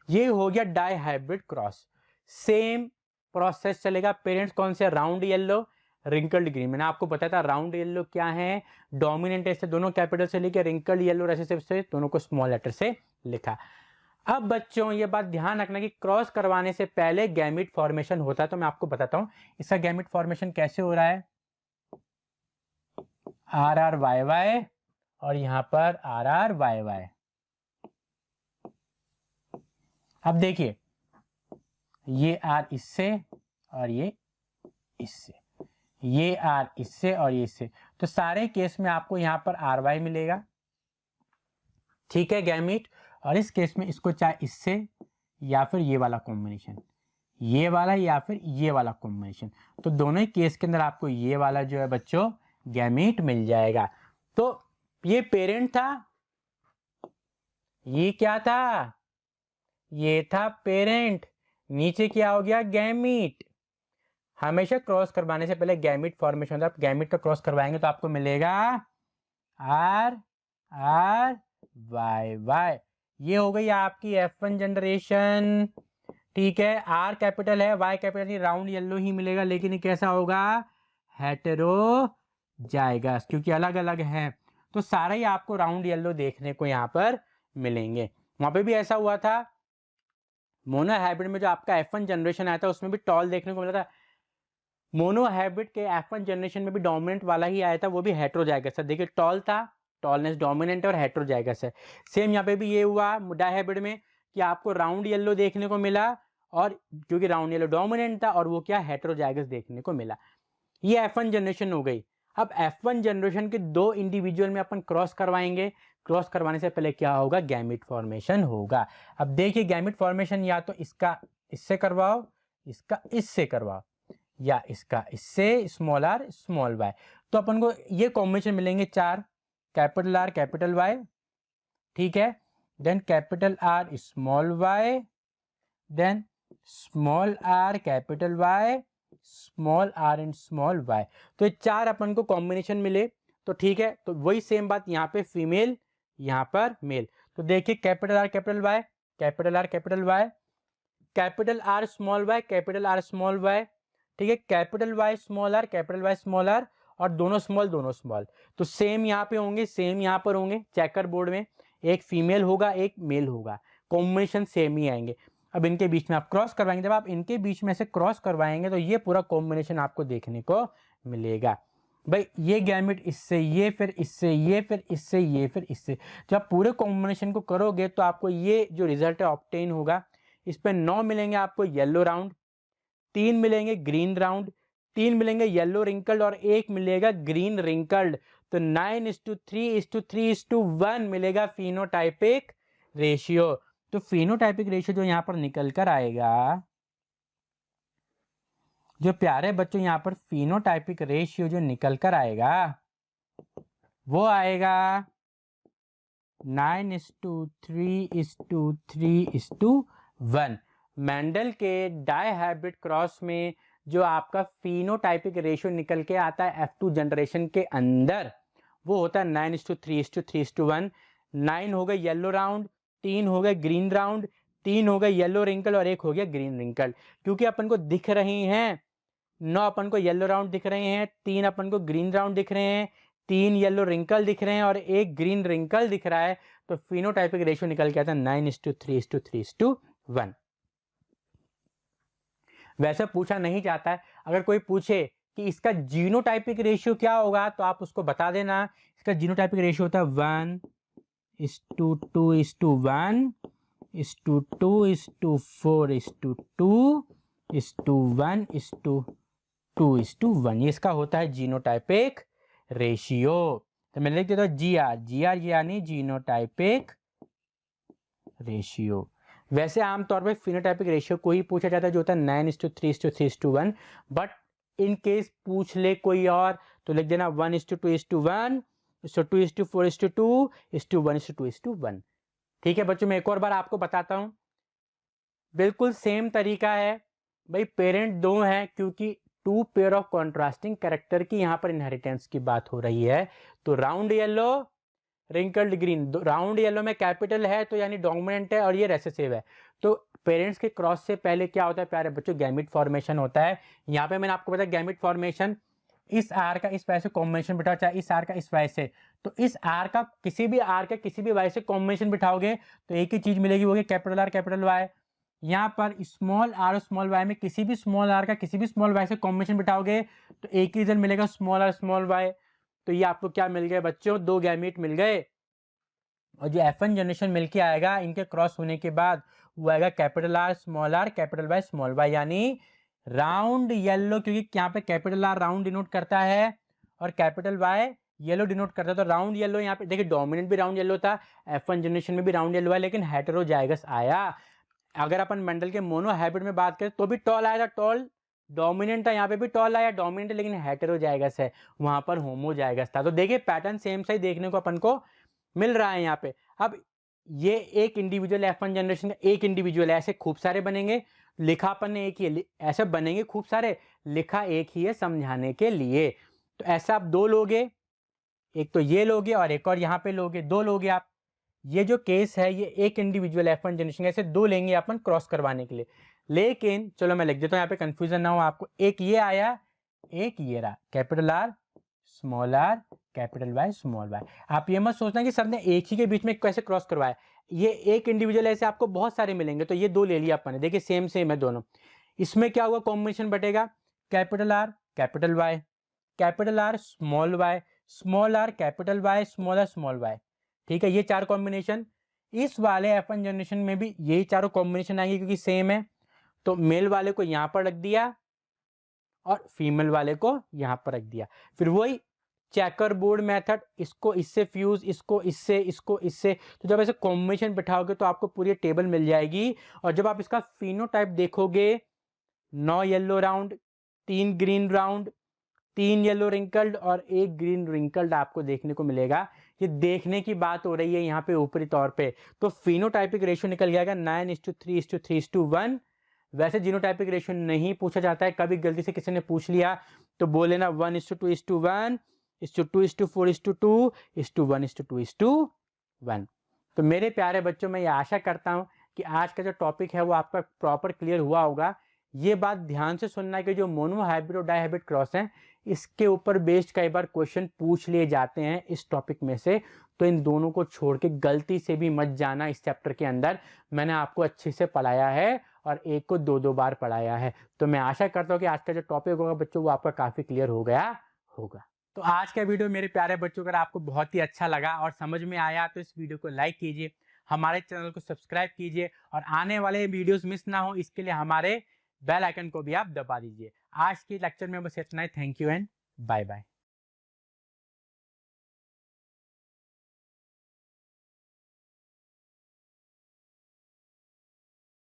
ये हो गया dihybrid cross, same process चलेगा। पेरेंट्स कौन से? Round yellow, wrinkled green. मैंने आपको बताया था राउंड येलो क्या है, डोमिनेंट है, दोनों कैपिटल से लिखे, रिंकल्ड येलो रेसेसिव से दोनों को स्मॉल लेटर से लिखा। अब बच्चों ये बात ध्यान रखना कि क्रॉस करवाने से पहले गैमिट फॉर्मेशन होता है। तो मैं आपको बताता हूं इसका गैमिट फॉर्मेशन कैसे हो रहा है। RRYY और यहां पर RRYY। अब देखिए ये R इससे और ये इससे, ये R इससे और ये इससे, तो सारे केस में आपको यहां पर RY मिलेगा, ठीक है, गैमिट। और इस केस में इसको चाहे इससे या फिर ये वाला कॉम्बिनेशन, ये वाला या फिर ये वाला कॉम्बिनेशन, तो दोनों ही केस के अंदर आपको ये वाला जो है बच्चों गैमिट मिल जाएगा। तो ये पेरेंट था, ये क्या था? ये था पेरेंट, नीचे क्या हो गया? गैमिट। हमेशा क्रॉस करवाने से पहले गैमिट फॉर्मेशन होता है। आप गैमिट का क्रॉस करवाएंगे तो आपको मिलेगा RRYY। ये हो गई आपकी F1 जनरेशन, ठीक है। R कैपिटल है, Y कैपिटल, राउंड येलो ही मिलेगा, लेकिन ये कैसा होगा? हेटेरोजाइगस, क्योंकि अलग अलग है। तो सारे ही आपको राउंड येलो देखने को यहाँ पर मिलेंगे। वहां पे भी ऐसा हुआ था, मोनो हाइब्रिड में जो आपका F1 जनरेशन आया था उसमें भी टॉल देखने को मिला था। मोनो हाइब्रिड के F1 जनरेशन में भी डोमिनेंट वाला ही आया था, वो भी हेटेरोजाइगस था। देखिए टॉल था, टॉलनेस डोमिनेंट और हेटेरोजाइगस है। सेम यहाँ पे भी ये हुआ डाई हाइब्रिड में कि आपको राउंड येलो देखने को मिला, और क्योंकि राउंड येलो डोमिनेंट था और वो क्या हेटेरोजाइगस देखने को मिला। ये F1 जनरेशन हो गई। अब F1 जनरेशन के दो इंडिविजुअल में अपन क्रॉस करवाएंगे। क्रॉस करवाने से पहले क्या होगा? गैमिट फॉर्मेशन होगा। अब देखिए गैमिट फॉर्मेशन या तो इसका इससे करवाओ, इसका इससे करवाओ, या इसका इससे, स्मॉल r स्मॉल y। तो अपन को ये कॉम्बिनेशन मिलेंगे 4, कैपिटल R कैपिटल Y, ठीक है, then capital R small y, then small r capital Y, small r and small y। तो ये 4 अपन को कॉम्बिनेशन मिले। तो ठीक है, तो वही सेम बात यहाँ पे फीमेल, यहाँ पर मेल। तो देखिए capital R capital Y, capital R capital Y, capital R small y, capital R small y, ठीक है, capital Y small r, capital Y small r, और दोनों स्मॉल दोनों स्मॉल। तो सेम यहाँ पे होंगे, सेम यहाँ पर होंगे। चेकर बोर्ड में एक फीमेल होगा एक मेल होगा, कॉम्बिनेशन सेम ही आएंगे। अब इनके बीच में आप क्रॉस करवाएंगे, जब आप इनके बीच में से क्रॉस करवाएंगे तो ये पूरा कॉम्बिनेशन आपको देखने को मिलेगा। भाई ये गैमेट इससे ये, फिर इससे ये, फिर इससे ये, फिर इससे, जब पूरे कॉम्बिनेशन को करोगे तो आपको ये जो रिजल्ट है ऑब्टेन होगा। इस पे 9 मिलेंगे आपको येलो राउंड, 3 मिलेंगे ग्रीन राउंड, 3 मिलेंगे येलो रिंकल्ड और 1 मिलेगा ग्रीन रिंकल्ड। तो 9:3:3:1 मिलेगा फिनोटाइपिक रेशियो। तो फिनोटाइपिक रेशियो जो यहाँ पर निकल कर आएगा, जो प्यारे बच्चों यहाँ पर फिनोटाइपिक रेशियो जो निकल कर आएगा वो आएगा 9:3:3:1। मेंडल के डाई हाइब्रिड क्रॉस में जो आपका फिनोटाइपिक रेशियो निकल के आता है F2 जनरेशन के अंदर, वो होता है 9:3:3:1। 9 हो गए येलो राउंड, 3 हो गए ग्रीन राउंड, 3 हो गए येलो रिंकल और 1 हो गया ग्रीन रिंकल। क्योंकि अपन को दिख रही हैं 9 अपन को येलो राउंड दिख रहे हैं, 3 अपन को ग्रीन राउंड दिख रहे हैं, 3 येलो रिंकल दिख रहे हैं और 1 ग्रीन रिंकल दिख रहा है। तो फिनोटाइपिक रेशियो निकल के आता है 9:3:3:1। वैसे पूछा नहीं जाता है, अगर कोई पूछे कि इसका जीनोटाइपिक रेशियो क्या होगा तो आप उसको बता देना। इसका जीनोटाइपिक रेशियो होता है 1:2:1:2:4:2:1:1। ये इसका होता है जीनोटाइपिक रेशियो। तो मैं लिख देता हूँ GR यानी जीनोटाइपिक रेशियो। वैसे आमतौर पे फिनोटाइपिक रेशियो को ही पूछा जाता है जो होता है 9:3:3:1। बट इन केस पूछ ले कोई और तो लिख देना 1:2:1, 2:4:2, 1:2:1। ठीक है बच्चों, मैं एक और बार आपको बताता हूँ, बिल्कुल सेम तरीका है। भाई पेरेंट 2 हैं क्योंकि 2 पेयर ऑफ कॉन्ट्रास्टिंग कैरेक्टर की यहाँ पर इनहेरिटेंस की बात हो रही है। तो round yellow wrinkled green, round yellow में कैपिटल है तो यानी डोमिनेंट है और ये रेसेसिव है। तो पेरेंट्स के क्रॉस से पहले क्या होता है प्यारे बच्चों, गैमिट फॉर्मेशन होता है। यहाँ पे मैंने आपको बताया गैमिट फॉर्मेशन, इस आर का इस वाई से कॉम्बिनेशन बिठाओ, चाहे इस आर का इस वाई से, तो इस आर का किसी भी वाई से कॉम्बिनेशन बिठाओगे तो एक ही चीज मिलेगी, वो कैपिटल आर कैपिटल वाई। यहाँ पर स्मॉल आर और स्मॉल वाई में किसी भी स्मॉल आर का किसी भी स्मॉल वाई से कॉम्बिनेशन बिठाओगे तो एक ही रिजल्ट मिलेगा, स्मॉल आर स्मॉल वाई। तो ये आपको क्या मिल गए बच्चों, 2 गैमीट मिल गए। और जो F1 जनरेशन मिलके आएगा इनके क्रॉस होने के बाद वो आएगा capital R capital Y small Y, यानी राउंड येलो, क्योंकि यहाँ पे कैपिटल आर राउंड डिनोट करता है और कैपिटल वाई येलो डिनोट करता है। तो राउंड येलो यहाँ पे देखिए, डोमिनेंट भी राउंड येलो था, F1 जनरेशन में भी राउंड येलो है, लेकिन हेटेरोजाइगस आया। अगर अपन मेंडल के मोनो हैबिट में बात करें तो भी टॉल आया था, टॉल डोमिनेंट था, यहाँ पे भी टॉल आया डोमिनेंट, लेकिन हेटेरोजाइगस है, वहां पर होमोजाइगस था। तो देखिए पैटर्न सेम सा ही देखने को अपन को मिल रहा है यहाँ पे। अब ये एक इंडिविजुअल F1 जनरेशन का एक इंडिविजुअल है, ऐसे खूब सारे बनेंगे, लिखा अपन ने एक ही है, ऐसे बनेंगे खूब सारे, लिखा एक ही है समझाने के लिए। तो ऐसा आप 2 लोगे, एक तो ये लोगे और एक और यहाँ पे लोगे, 2 लोगे आप। ये जो केस है ये एक इंडिविजुअल F1 जनरेशन, ऐसे 2 लेंगे अपन क्रॉस करवाने के लिए। लेकिन चलो मैं लिख देता हूँ यहाँ पे, कंफ्यूजन ना हो आपको, एक ये आया एक ये रहा, capital R small R capital Y small Y. आप ये मत सोचना कि सर ने एक ही के बीच में कैसे क्रॉस करवाया, ये एक इंडिविजुअल ऐसे आपको बहुत सारे मिलेंगे। तो ये 2 ले लिया अपन ने, देखिए सेम सेम है दोनों। इसमें क्या हुआ, कॉम्बिनेशन बटेगा, capital R capital R small R capital Y small Y. ठीक है, ये 4 कॉम्बिनेशन। इस वाले F1 जनरेशन में भी यही चारों कॉम्बिनेशन आएंगे क्योंकि सेम है। तो मेल वाले को यहाँ पर रख दिया और फीमेल वाले को यहाँ पर रख दिया। फिर वही चेकर बोर्ड मेथड, इसको इससे फ्यूज, इसको इससे। तो जब ऐसे कॉम्बिनेशन बिठाओगे तो आपको पूरी टेबल मिल जाएगी। और जब आप इसका फिनोटाइप देखोगे, 9 yellow round, 3 green round, 3 yellow wrinkled और 1 ग्रीन रिंकल्ड आपको देखने को मिलेगा। ये देखने की बात हो रही है यहाँ पे ऊपरी तौर पे। तो फिनोटाइपिक रेशियो निकल जाएगा 9:3:3:1। वैसे जीनोटाइपिक रेशियो नहीं पूछा जाता है, कभी गलती से किसी ने पूछ लिया तो बोले ना 1:2:1, 2:4:2, 1:2:2:1। तो मेरे प्यारे बच्चों, मैं ये आशा करता हूँ कि आज का जो टॉपिक है वो आपका प्रॉपर क्लियर हुआ होगा। ये बात ध्यान से सुनना है कि जो मोनो हाइब्रिड और डाइहाइब्रिड क्रॉस हैं, इसके ऊपर बेस्ड कई बार क्वेश्चन पूछ लिए जाते हैं इस टॉपिक में से। तो इन दोनों को छोड़ के गलती से भी मत जाना। इस चैप्टर के अंदर मैंने आपको अच्छे से पढ़ाया है और एक को 2 बार पढ़ाया है। तो मैं आशा करता हूँ कि आज का जो टॉपिक होगा बच्चों वो आपका काफी क्लियर हो गया होगा। तो आज का वीडियो मेरे प्यारे बच्चों अगर आपको बहुत ही अच्छा लगा और समझ में आया तो इस वीडियो को लाइक कीजिए, हमारे चैनल को सब्सक्राइब कीजिए और आने वाले वीडियोस मिस ना हो इसके लिए हमारे बेल आइकन को भी आप दबा दीजिए। आज के लेक्चर में बस इतना ही। Thank you and bye bye.